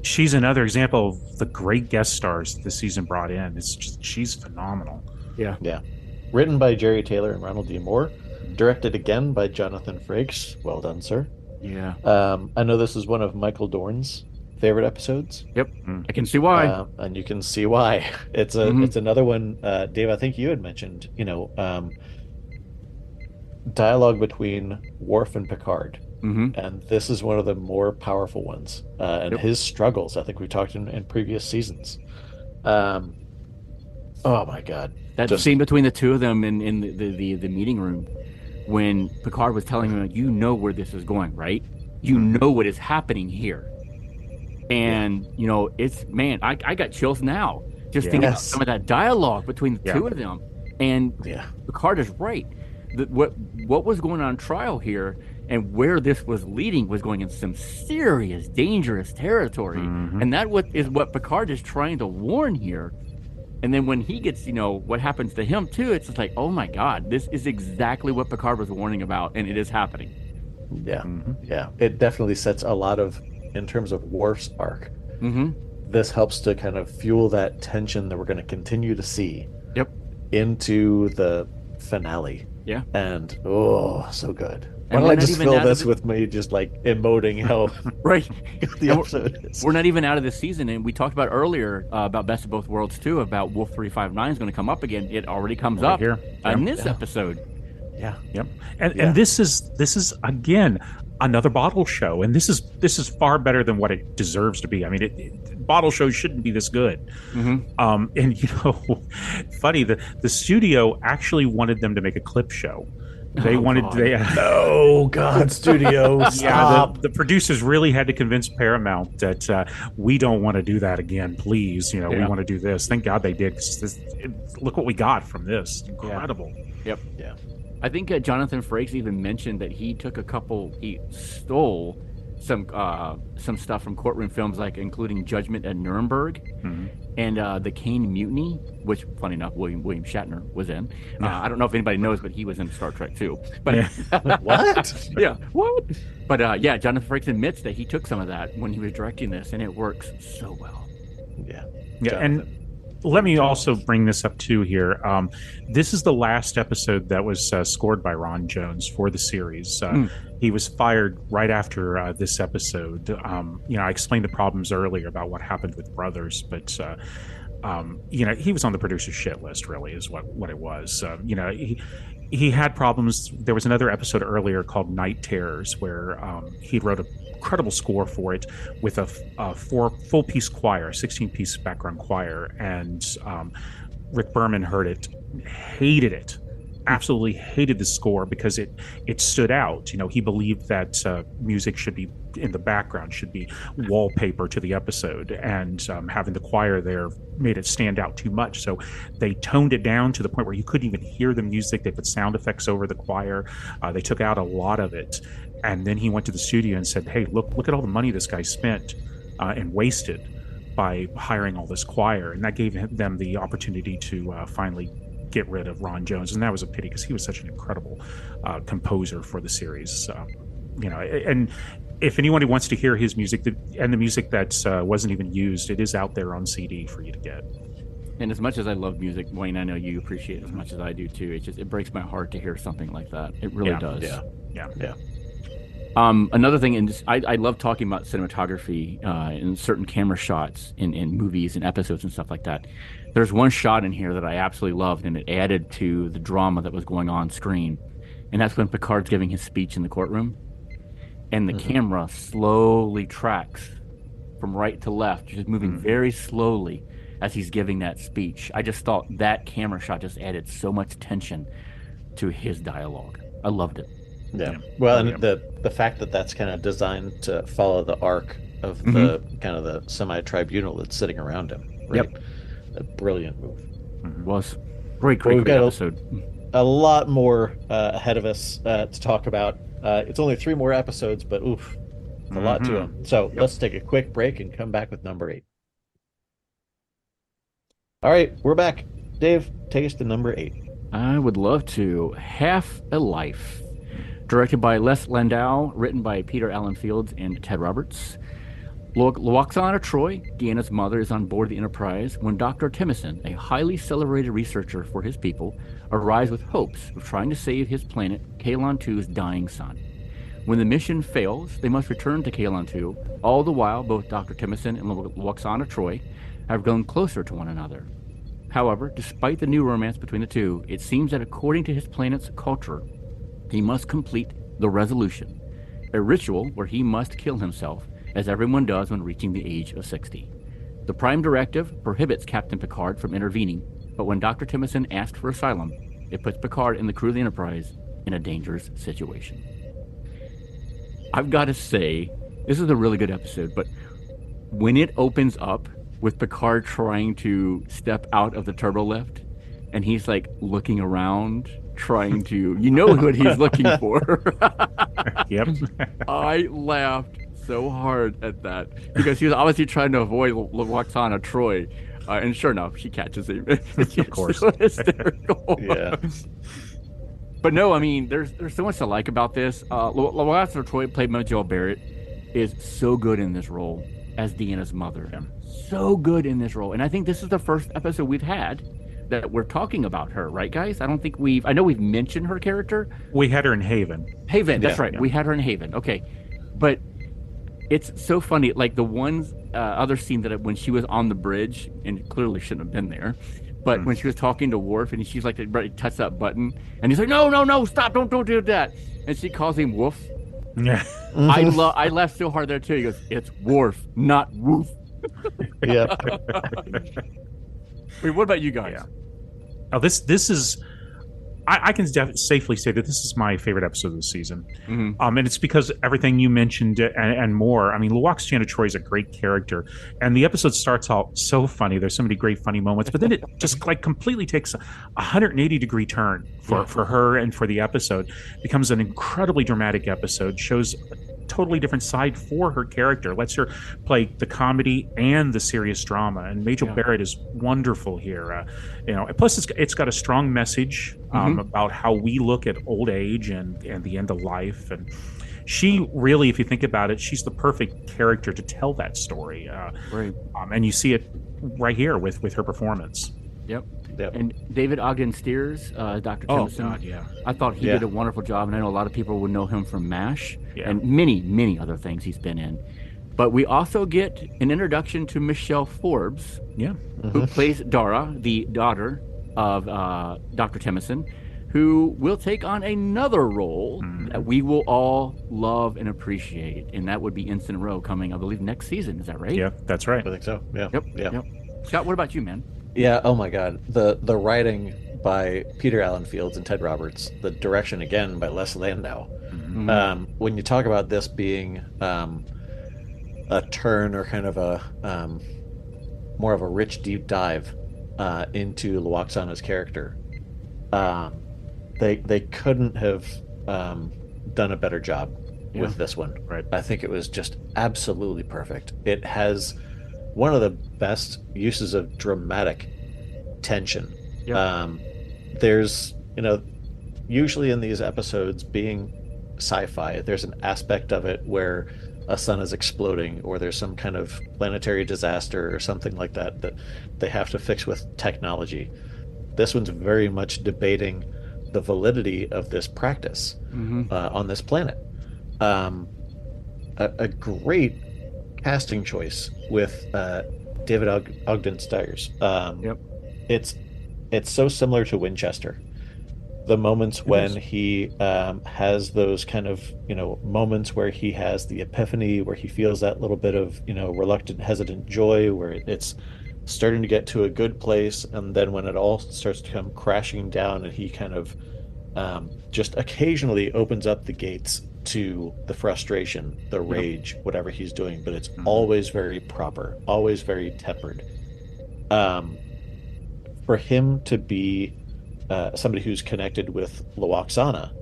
She's another example of the great guest stars this season brought in. She's phenomenal. Yeah. Written by Jerry Taylor and Ronald D. Moore. Directed again by Jonathan Frakes. Well done, sir. Yeah. I know this is one of Michael Dorn's favorite episodes. Yep. I can see why. And you can see why. It's another one, Dave, I think you had mentioned, dialogue between Worf and Picard. And this is one of the more powerful ones. And his struggles, I think we talked in previous seasons. Oh my God. That scene between the two of them in the meeting room when Picard was telling him, you know where this is going, right? You know what is happening here. And, it's, man, I got chills now just thinking about some of that dialogue between the two of them. And Picard is right. What was going on trial here And where this was leading was going in some serious, dangerous territory. And that is what Picard is trying to warn here. And then when he gets, what happens to him too, it's just like, oh my God, this is exactly what Picard was warning about, and it is happening. Yeah, yeah. It definitely sets a lot of, in terms of Worf's arc, this helps to kind of fuel that tension that we're going to continue to see into the finale. Yeah. And, so good. Why And don't we're I not just even fill out of this the- with me just like emoting how Right. the And episode is? We're not even out of this season, and we talked about earlier about Best of Both Worlds too, about Wolf 359 is going to come up again. It already comes up here in this episode. Yeah. Yep. And this is again another bottle show, and this is far better than what it deserves to be. I mean, bottle shows shouldn't be this good. And funny, the studio actually wanted them to make a clip show. They Oh God, studio, stop. the producers really had to convince Paramount that we don't want to do that again, please. We want to do this. Thank God they did. 'Cause look what we got from this. Incredible. Yep. Yeah. I think Jonathan Frakes even mentioned that he stole some stuff from courtroom films, like including Judgment at Nuremberg and the Kane Mutiny, which, funny enough, William Shatner was in. I don't know if anybody knows, but he was in Star Trek too. But What? Yeah, what? But Jonathan Frakes admits that he took some of that when he was directing this, and it works so well. Yeah. And let me also bring this up too here. This is the last episode that was scored by Ron Jones for the series. He was fired right after this episode. I explained the problems earlier about what happened with Brothers, but he was on the producer's shit list. Really, is what it was. He had problems. There was another episode earlier called Night Terrors where he wrote an incredible score for it with a full-piece choir, 16-piece background choir, and Rick Berman heard it, hated it, absolutely hated the score because it stood out. He believed that music should be in the background, should be wallpaper to the episode, and having the choir there made it stand out too much. So they toned it down to the point where you couldn't even hear the music. They put sound effects over the choir. They took out a lot of it. And then he went to the studio and said, hey, look at all the money this guy spent and wasted by hiring all this choir. And that gave them the opportunity to finally get rid of Ron Jones. And that was a pity because he was such an incredible composer for the series. And if anyone wants to hear his music and the music that wasn't even used, it is out there on CD for you to get. And as much as I love music, Wayne, I know you appreciate it as much as I do too. It breaks my heart to hear something like that. It really does. Yeah. Another thing, and I love talking about cinematography in certain camera shots in movies and episodes and stuff like that. There's one shot in here that I absolutely loved, and it added to the drama that was going on screen. And that's when Picard's giving his speech in the courtroom, and the camera slowly tracks from right to left, just moving very slowly as he's giving that speech. I just thought that camera shot just added so much tension to his dialogue. I loved it. Yeah. Well, and the fact that that's kind of designed to follow the arc of the kind of the semi-tribunal that's sitting around him. Right? Yep. A brilliant move. Was great episode. A lot more ahead of us to talk about. It's only 3 more episodes, but oof, it's a lot to them. So let's take a quick break and come back with number 8. All right, we're back. Dave, take us to number 8. I would love to. Half a Life. Directed by Les Landau, written by Peter Allen Fields and Ted Roberts. Loxana Troy, Deanna's mother, is on board the Enterprise when Dr. Timison, a highly celebrated researcher for his people, arrives with hopes of trying to save his planet, Kalon 2's dying son. When the mission fails, they must return to Kalon 2. All the while, both Dr. Timison and Loxana Troy have grown closer to one another. However, despite the new romance between the two, it seems that according to his planet's culture, he must complete the Resolution, a ritual where he must kill himself, as everyone does when reaching the age of 60. The Prime Directive prohibits Captain Picard from intervening, but when Dr. Timison asked for asylum, it puts Picard and the crew of the Enterprise in a dangerous situation. I've got to say, this is a really good episode, but when it opens up with Picard trying to step out of the turbo lift, and he's like looking around, trying to, what he's looking for. Yep. I laughed so hard at that because he was obviously trying to avoid Waxana Troy. And sure enough, she catches him. Of course. So hysterical. Yeah. But no, I mean, there's so much to like about this. Waxana Troy, played by Joel Barrett, is so good in this role as Deanna's mother. Yeah. So good in this role. And I think this is the first episode we've had that we're talking about her, right, guys? I know we've mentioned her character. We had her in Haven. That's right. Yeah. We had her in Haven. Okay. But it's so funny. Like the one other scene that when she was on the bridge, and clearly shouldn't have been there, but when she was talking to Worf and she's like, ready to touch that button, and he's like, no, stop, don't do that. And she calls him Wolf. Yeah. I laughed so hard there too. He goes, it's Worf, not Woof. Yeah. Wait, what about you guys? Yeah. Oh, this is. I can safely say that this is my favorite episode of the season, and it's because everything you mentioned and more. I mean, Luoxana Troy is a great character, and the episode starts out so funny. There's so many great funny moments, but then it just like completely takes a 180-degree turn for her and for the episode. Becomes an incredibly dramatic episode. Shows totally different side for her character, lets her play the comedy and the serious drama, and Majel Barrett is wonderful here. Plus it's got a strong message about how we look at old age and the end of life, and she really, if you think about it, she's the perfect character to tell that story. Right. And you see it right here with her performance. Yep. And David Ogden Stiers, Dr. Timothy. Oh, God, yeah. I thought he did a wonderful job, and I know a lot of people would know him from MASH and many, many other things he's been in. But we also get an introduction to Michelle Forbes, who plays Dara, the daughter of Dr. Timothy, who will take on another role that we will all love and appreciate, and that would be Ensign Rowe coming, I believe, next season. Is that right? Yeah, that's right. I think so. Yeah. Yep. Scott, what about you, man? Yeah. Oh my God. The writing by Peter Allen Fields and Ted Roberts. The direction again by Les Landau. When you talk about this being a turn or kind of a more of a rich deep dive into Luoxana's character, they couldn't have done a better job with this one. Right. I think it was just absolutely perfect. It has one of the best uses of dramatic tension. There's, usually in these episodes, being sci-fi, there's an aspect of it where a sun is exploding or there's some kind of planetary disaster or something like that that they have to fix with technology. This one's very much debating the validity of this practice on this planet. A great casting choice with David Ogden Stiers. It's so similar to Winchester. The moments when he has those kind of moments where he has the epiphany, where he feels that little bit of reluctant, hesitant joy, where it's starting to get to a good place, and then when it all starts to come crashing down, and he kind of just occasionally opens up the gates to the frustration, the rage, whatever he's doing, but it's always very proper, always very tempered. For him to be somebody who's connected with Luoxana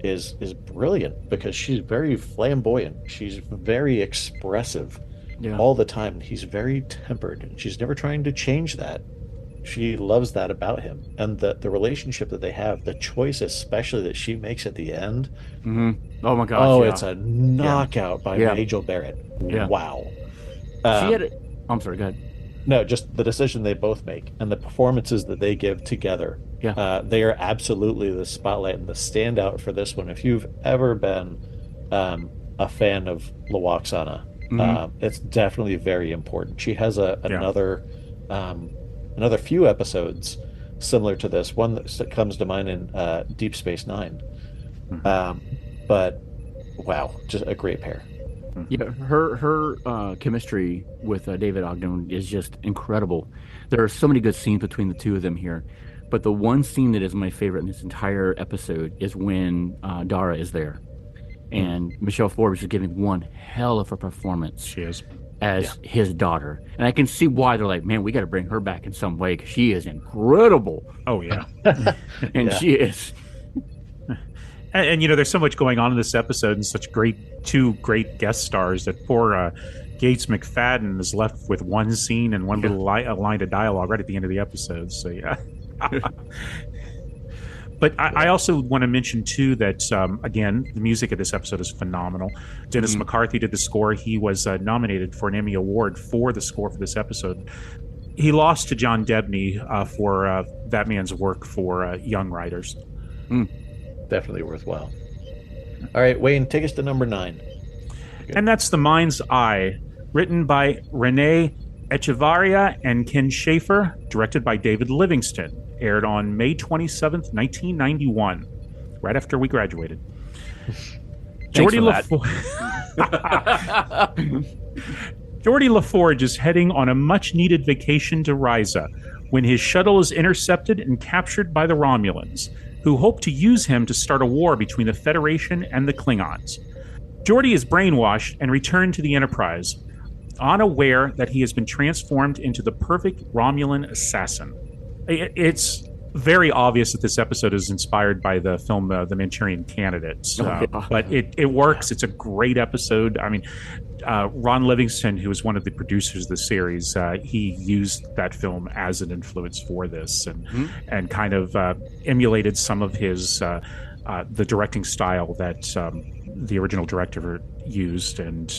is brilliant, because she's very flamboyant. She's very expressive all the time. He's very tempered, and she's never trying to change that. She loves that about him, and the relationship that they have, the choice especially that she makes at the end. Oh my gosh! It's a knockout by Majel Barrett. Wow. She had I'm sorry. Go ahead. No, just the decision they both make and the performances that they give together. They are absolutely the spotlight and the standout for this one. If you've ever been a fan of Luoxana, it's definitely very important. She has another few episodes similar to this. One that comes to mind in Deep Space Nine. But wow, just a great pair. Yeah, her chemistry with David Ogden is just incredible. There are so many good scenes between the two of them here, but the one scene that is my favorite in this entire episode is when Dara is there, and Michelle Forbes is giving one hell of a performance. She is. As his daughter, and I can see why they're like, man, we got to bring her back in some way, because she is incredible. Oh yeah, and she is. And there's so much going on in this episode, and such two great guest stars that poor Gates McFadden is left with one scene and one little a line of dialogue right at the end of the episode. So yeah. But I also want to mention, too, that, again, the music of this episode is phenomenal. Dennis McCarthy did the score. He was nominated for an Emmy Award for the score for this episode. He lost to John Debney for that man's work for young writers. Definitely worthwhile. All right, Wayne, take us to number 9. And that's The Mind's Eye, written by Renee Echevarria and Ken Schaefer, directed by David Livingston. Aired on May 27th, 1991, right after we graduated. Geordie LaForge is heading on a much-needed vacation to Risa when his shuttle is intercepted and captured by the Romulans, who hope to use him to start a war between the Federation and the Klingons. Geordie is brainwashed and returned to the Enterprise, unaware that he has been transformed into the perfect Romulan assassin. It's very obvious that this episode is inspired by the film The Manchurian Candidate, but it works. It's a great episode. I mean, Ron Livingston, who was one of the producers of the series, he used that film as an influence for this, and kind of emulated some of his the directing style that the original director used. And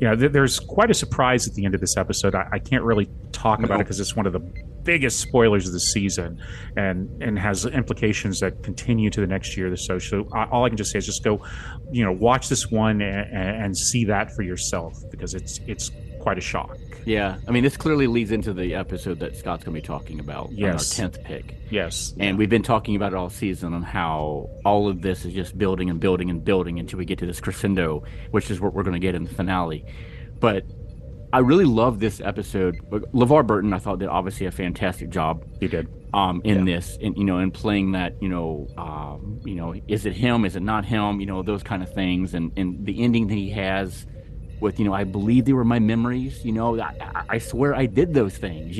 there's quite a surprise at the end of this episode. I can't really talk about it because it's one of the biggest spoilers of the season, and has implications that continue to the next year or so. So all I can just say is just go, watch this one and see that for yourself, because it's quite a shock. Yeah, I mean, this clearly leads into the episode that Scott's going to be talking about on our 10th pick. Yes. And we've been talking about it all season on how all of this is just building and building and building until we get to this crescendo, which is what we're going to get in the finale. But I really love this episode. LeVar Burton, I thought, did obviously a fantastic job. He did. In this, and in playing that, is it him? Is it not him? Those kind of things, and the ending that he has with, I believe they were my memories. I swear I did those things.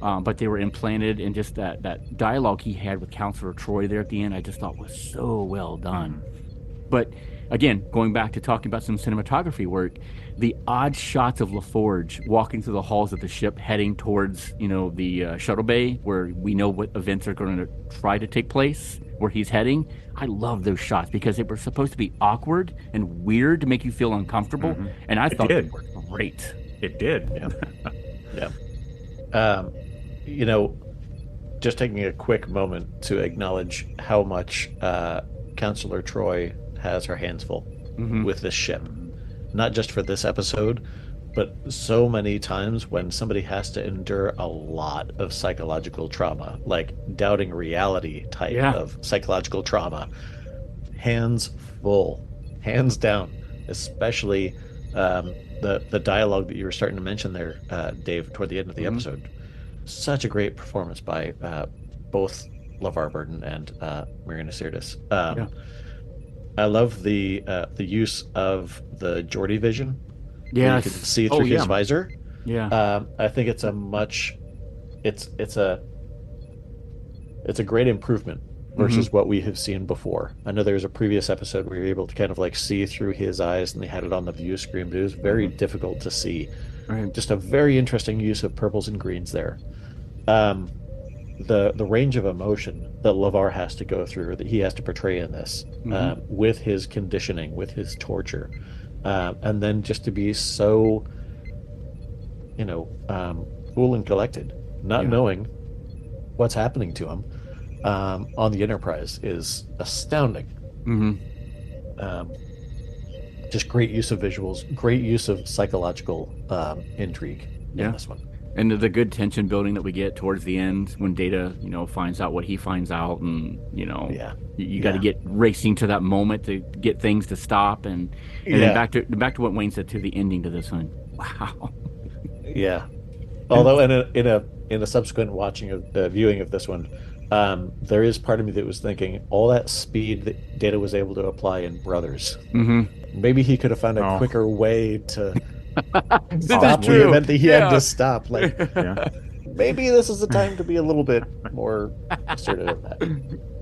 But they were implanted, and just that dialogue he had with Counselor Troy there at the end, I just thought was so well done. But again, going back to talking about some cinematography work, the odd shots of LaForge walking through the halls of the ship heading towards, the shuttle bay where we know what events are going to try to take place, where he's heading. I love those shots because they were supposed to be awkward and weird to make you feel uncomfortable. And I thought they were great. It did. Yeah. Just taking a quick moment to acknowledge how much Counselor Troy has her hands full with this ship. Not just for this episode, but so many times when somebody has to endure a lot of psychological trauma, like doubting reality type of psychological trauma. Hands full, hands down, especially the dialogue that you were starting to mention there, Dave, toward the end of the episode. Such a great performance by both LeVar Burton and Marina Sirtis. I love the use of the Geordie vision. Yeah, you can see through his visor. Yeah, I think it's a great improvement versus what we have seen before. I know there was a previous episode where you're able to kind of like see through his eyes, and they had it on the view screen, but it was very difficult to see. Right. Just a very interesting use of purples and greens there. The range of emotion that LeVar has to go through, that he has to portray in this, with his conditioning, with his torture, and then just to be so, cool and collected, not knowing what's happening to him on the Enterprise is astounding. Just great use of visuals, great use of psychological intrigue in this one. And the good tension building that we get towards the end when Data, finds out what he finds out, and you got to get racing to that moment to get things to stop, and then back to what Wayne said, to the ending to this one. Wow. Yeah. Although in a subsequent watching of viewing of this one, there is part of me that was thinking all that speed that Data was able to apply in Brothers. Maybe he could have found a quicker way to stop the event that he had to stop. Maybe this is the time to be a little bit more assertive of that.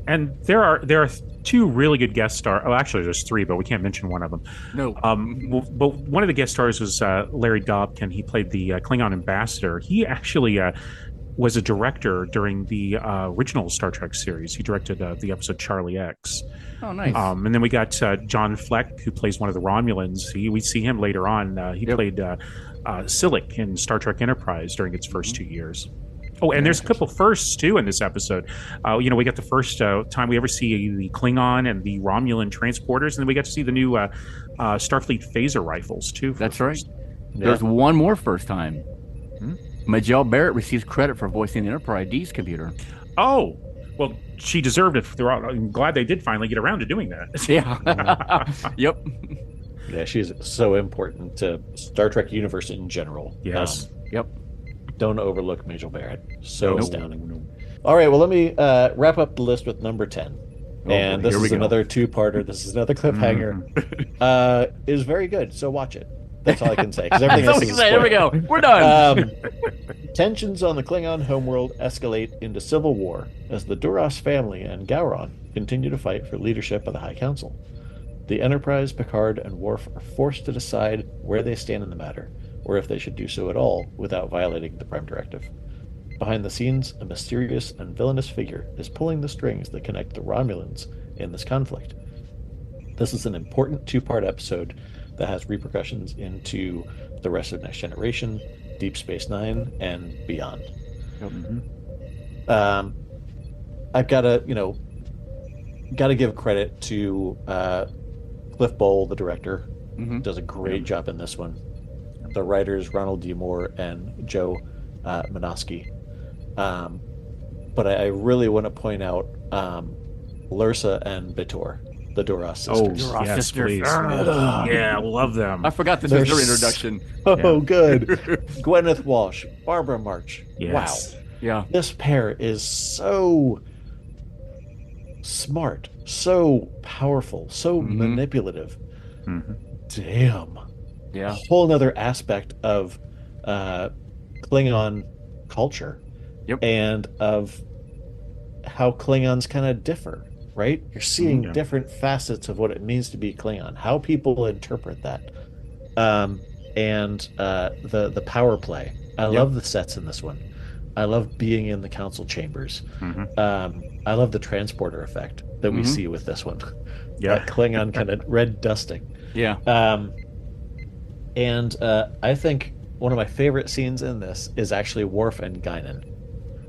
And there are two really good guest stars. Oh, actually, there's three, but we can't mention one of them. No. But one of the guest stars was Larry Dobkin. He played the Klingon ambassador. He actually was a director during the original Star Trek series. He directed the episode Charlie X. Oh, nice. And then we got John Fleck, who plays one of the Romulans. We see him later on. He played Silic in Star Trek Enterprise during its first 2 years. Oh, and there's a couple firsts too in this episode. We got the first time we ever see the Klingon and the Romulan transporters, and then we got to see the new Starfleet phaser rifles too. That's right. There's one more first time. Majel Barrett receives credit for voicing the Enterprise D's computer. Oh, well, she deserved it throughout. I'm glad they did finally get around to doing that. Yeah. Yep. Yeah, she's so important to Star Trek universe in general. Yes. Yep. Don't overlook Majel Barrett. So astounding. All right, well, let me wrap up the list with number 10. And this is another two-parter. This is another cliffhanger. Is very good, so watch it. That's all I can say. Everything else is there we go. We're done. Tensions on the Klingon homeworld escalate into civil war as the Duras family and Gowron continue to fight for leadership of the High Council. The Enterprise, Picard, and Worf are forced to decide where they stand in the matter, or if they should do so at all without violating the Prime Directive. Behind the scenes, a mysterious and villainous figure is pulling the strings that connect the Romulans in this conflict. This is an important two-part episode that has repercussions into the rest of Next Generation, Deep Space Nine, and beyond. I've got to, give credit to Cliff Bowl, the director. Does a great job in this one. The writers, Ronald D. Moore and Joe Manoski. But I really want to point out Lursa and Bitor, the Duras sisters. Oh, yes, please. Yeah, love them. I forgot this was their introduction. Good. Gwyneth Walsh, Barbara March. Yes. Wow. Yeah. This pair is so smart, so powerful, so manipulative. Damn. Yeah. A whole nother aspect of Klingon culture. And of how Klingons kind of differ, right? You're seeing different facets of what it means to be Klingon, how people interpret that. And the power play. I love the sets in this one. I love being in the council chambers. I love the transporter effect that we see with this one. That Klingon kind of red dusting. Yeah. And I think one of my favorite scenes in this is actually Worf and Guinan.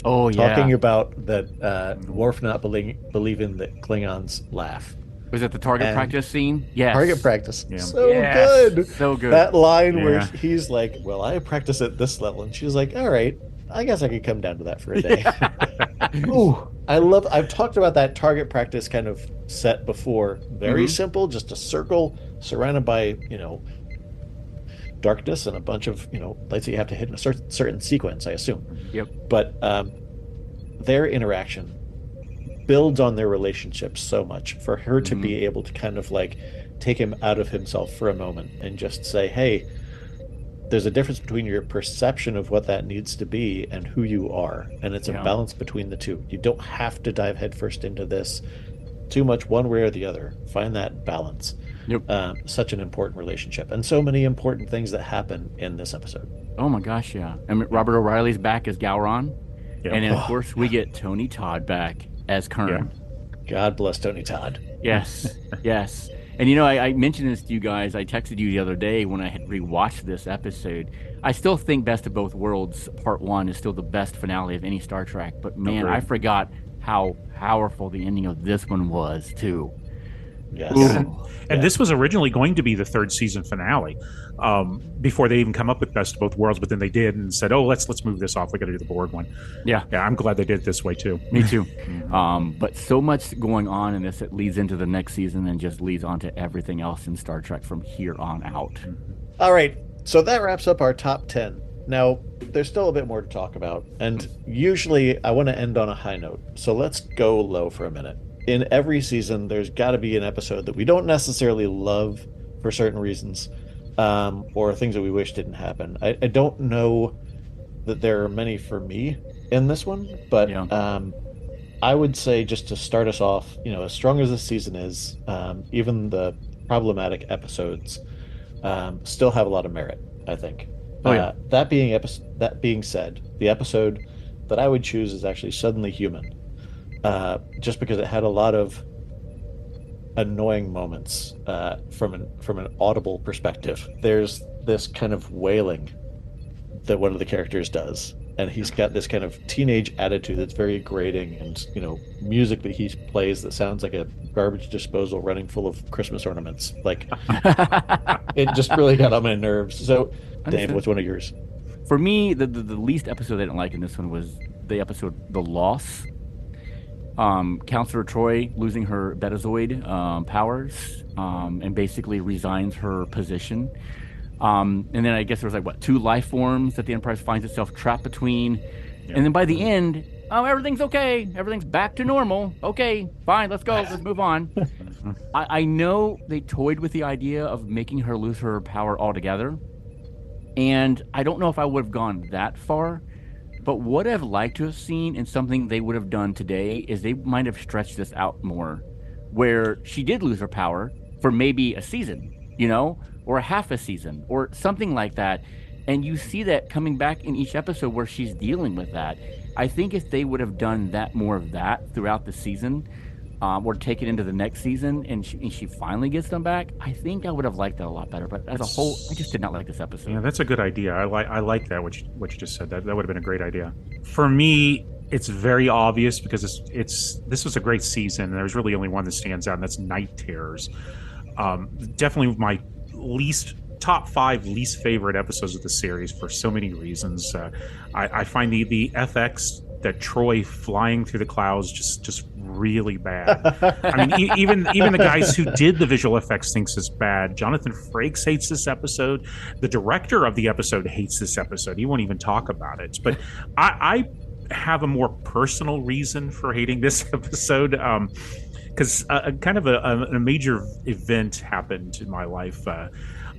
Oh, yeah. Talking about that Worf not believing that Klingons laugh. Was that the target practice scene? Yes. Target practice. Yeah. So good. So good. That line where he's like, well, I practice at this level. And she's like, all right, I guess I could come down to that for a day. Ooh, I've talked about that target practice kind of set before. Very simple, just a circle surrounded by, darkness and a bunch of, lights that you have to hit in a certain sequence, I assume. But their interaction builds on their relationship so much for her to be able to kind of like take him out of himself for a moment and just say, hey, there's a difference between your perception of what that needs to be and who you are. And it's a balance between the two. You don't have to dive headfirst into this too much one way or the other. Find that balance. Such an important relationship. And so many important things that happen in this episode. Oh my gosh, yeah. And Robert O'Reilly's back as Gowron. And then, of course, we get Tony Todd back as Kern. God bless Tony Todd. Yes, yes. And, I mentioned this to you guys. I texted you the other day when I had rewatched this episode. I still think Best of Both Worlds Part 1 is still the best finale of any Star Trek. But, man, I forgot how powerful the ending of this one was, too. Yes. And this was originally going to be the third season finale before they even come up with Best of Both Worlds, but then they did and said, oh, let's move this off. We got to do the board one. Yeah, I'm glad they did it this way too. Me too. But so much going on in this, it leads into the next season and just leads on to everything else in Star Trek from here on out. All right, so that wraps up our top 10. Now, there's still a bit more to talk about, and usually I want to end on a high note, so let's go low for a minute. In every season, there's got to be an episode that we don't necessarily love for certain reasons, or things that we wish didn't happen. I don't know that there are many for me in this one, but I would say, just to start us off, as strong as this season is, even the problematic episodes still have a lot of merit, I think. Oh yeah. That being said, the episode that I would choose is actually Suddenly Human, just because it had a lot of annoying moments from an audible perspective. There's this kind of wailing that one of the characters does, and he's got this kind of teenage attitude that's very grating, and music that he plays that sounds like a garbage disposal running full of Christmas ornaments. Like, it just really got on my nerves. So, Dave, what's one of yours? For me, the least episode I didn't like in this one was the episode The Loss. Counselor Troy losing her Betazoid powers, and basically resigns her position. And then I guess there was like two life forms that the Enterprise finds itself trapped between. Yeah. And then by the end, everything's okay. Everything's back to normal. Okay, fine, let's go. Let's move on. I know they toyed with the idea of making her lose her power altogether. And I don't know if I would have gone that far. But what I've liked to have seen, and something they would have done today, is they might have stretched this out more, where she did lose her power for maybe a season, or a half a season, or something like that. And you see that coming back in each episode where she's dealing with that. I think if they would have done more of that throughout the season, or take it into the next season, and she finally gets them back, I think I would have liked that a lot better. But as a whole, I just did not like this episode. Yeah, that's a good idea. I like that, what you just said. That would have been a great idea. For me, it's very obvious because this was a great season, and there's really only one that stands out, and that's Night Terrors. Definitely my top 5 least favorite episodes of the series for so many reasons. I find the FX that Troy flying through the clouds just really bad. I mean, even the guys who did the visual effects thinks it's bad. Jonathan Frakes hates this episode. The director of the episode hates this episode. He won't even talk about it. But I have a more personal reason for hating this episode, because kind of a major event happened in my life.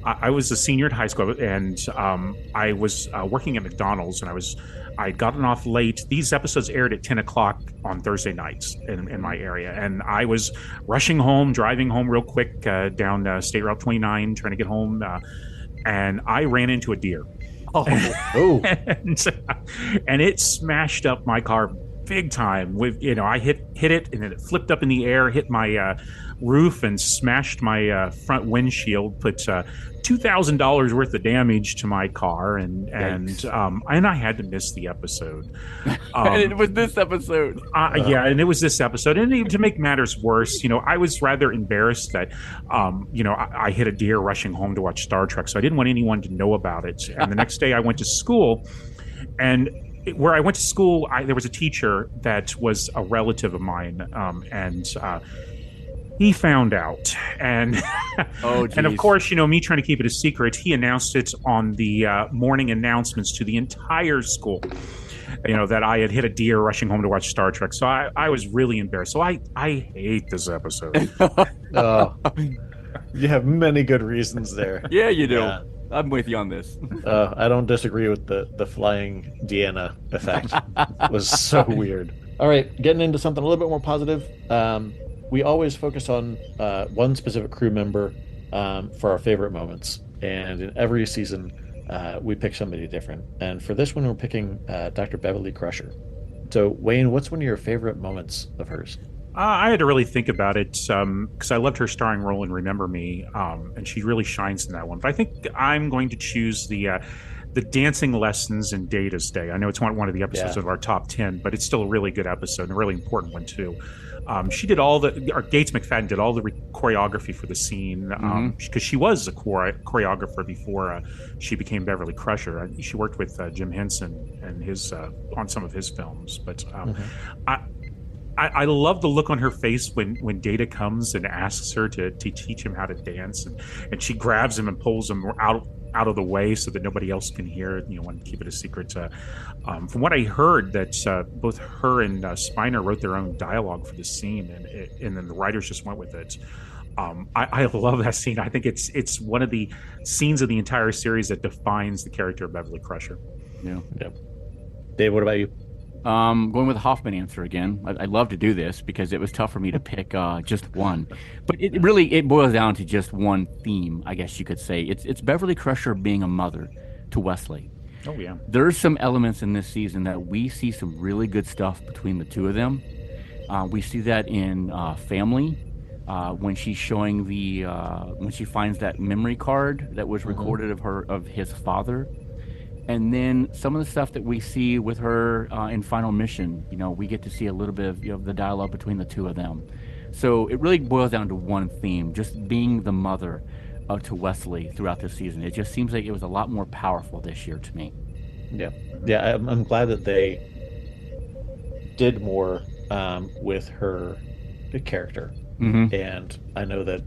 I was a senior in high school, and I was working at McDonald's, and I'd gotten off late. These episodes aired at 10 o'clock on Thursday nights in my area, and I was driving home real quick down State Route 29, trying to get home, and I ran into a deer. Oh. and it smashed up my car big time. With I hit it, and then it flipped up in the air, hit my roof, and smashed my front windshield. Put $2,000 worth of damage to my car, and I had to miss the episode. And it was this episode. Yeah, and it was this episode. And even to make matters worse, I was rather embarrassed that, I hit a deer rushing home to watch Star Trek, so I didn't want anyone to know about it. And the next day I went to school, and where I went to school, there was a teacher that was a relative of mine, and he found out, and and of course, me trying to keep it a secret, he announced it on the morning announcements to the entire school, that I had hit a deer rushing home to watch Star Trek. So I was really embarrassed. So I hate this episode. You have many good reasons there. Yeah, you do. Yeah. I'm with you on this. I don't disagree with the flying Deanna effect. It was so weird. All right, getting into something a little bit more positive. We always focus on one specific crew member for our favorite moments. And in every season, we pick somebody different. And for this one, we're picking Dr. Beverly Crusher. So, Wayne, what's one of your favorite moments of hers? I had to really think about it because I loved her starring role in Remember Me, and she really shines in that one. But I think I'm going to choose the dancing lessons in Data's Day. I know it's one of the episodes of our top 10, but it's still a really good episode and a really important one too. She did Gates McFadden did all the choreography for the scene because she was a choreographer before she became Beverly Crusher. She worked with Jim Henson and his on some of his films, but I love the look on her face when Data comes and asks her to teach him how to dance, and she grabs him and pulls him out of the way so that nobody else can hear it. Want to keep it a secret. From what I heard, that both her and Spiner wrote their own dialogue for the scene, and then the writers just went with it. I love that scene. I think it's one of the scenes of the entire series that defines the character of Beverly Crusher. Yeah. Dave, what about you? Going with the Hoffman answer again. I'd love to do this because it was tough for me to pick just one, but it boils down to just one theme, I guess you could say. It's Beverly Crusher being a mother to Wesley. Oh yeah. There's some elements in this season that we see some really good stuff between the two of them. We see that in family when she's showing when she finds that memory card that was recorded of his father. And then some of the stuff that we see with her in Final Mission, we get to see a little bit of the dialogue between the two of them. So it really boils down to one theme, just being the mother to Wesley throughout this season. It just seems like it was a lot more powerful this year to me. Yeah. I'm glad that they did more with her character. And I know that,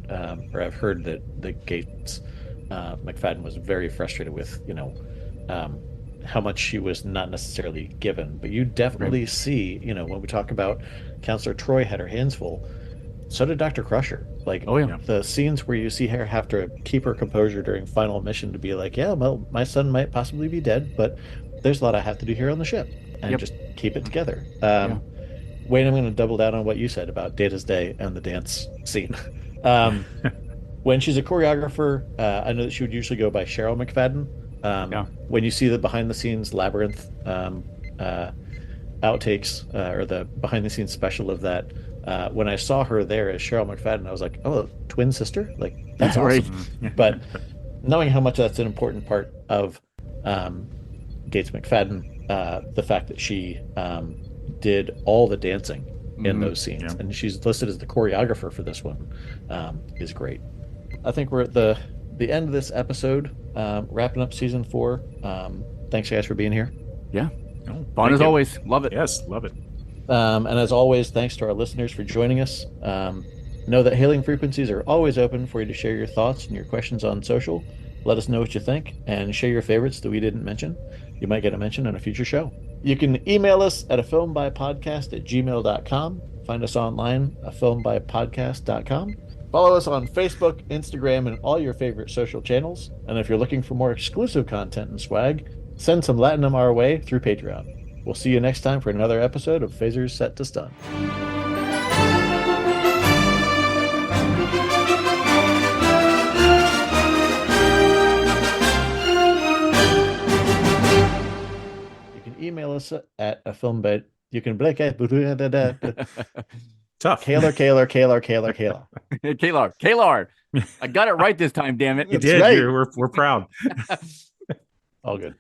or I've heard that Gates McFadden was very frustrated with, how much she was not necessarily given. But you definitely see, when we talk about Counselor Troy had her hands full, so did Dr. Crusher. Like, the scenes where you see her have to keep her composure during Final Mission to be like, yeah, well, my son might possibly be dead, but there's a lot I have to do here on the ship, and just keep it together. Wayne, I'm going to double down on what you said about Data's Day and the dance scene. When she's a choreographer, I know that she would usually go by Cheryl McFadden. When you see the behind the scenes Labyrinth outtakes or the behind the scenes special of that, when I saw her there as Cheryl McFadden, I was like, oh, twin sister, like that's awesome. But knowing how much that's an important part of Gates McFadden, the fact that she did all the dancing in those scenes, and she's listed as the choreographer for this one, is great. I think we're at the end of this episode, wrapping up season 4. Thanks, guys, for being here. Yeah. Fun as always. Love it. Yes, love it. And as always, thanks to our listeners for joining us. Know that Hailing Frequencies are always open for you to share your thoughts and your questions on social. Let us know what you think and share your favorites that we didn't mention. You might get a mention on a future show. You can email us at afilmbypodcast@gmail.com. Find us online, afilmbypodcast.com. Follow us on Facebook, Instagram, and all your favorite social channels. And if you're looking for more exclusive content and swag, send some Latinum our way through Patreon. We'll see you next time for another episode of Phasers Set to Stun. You can email us at afilmby. You can break it. Tough. Kalar. Kalar. I got it right this time, damn it. You did. right. We're proud. All good.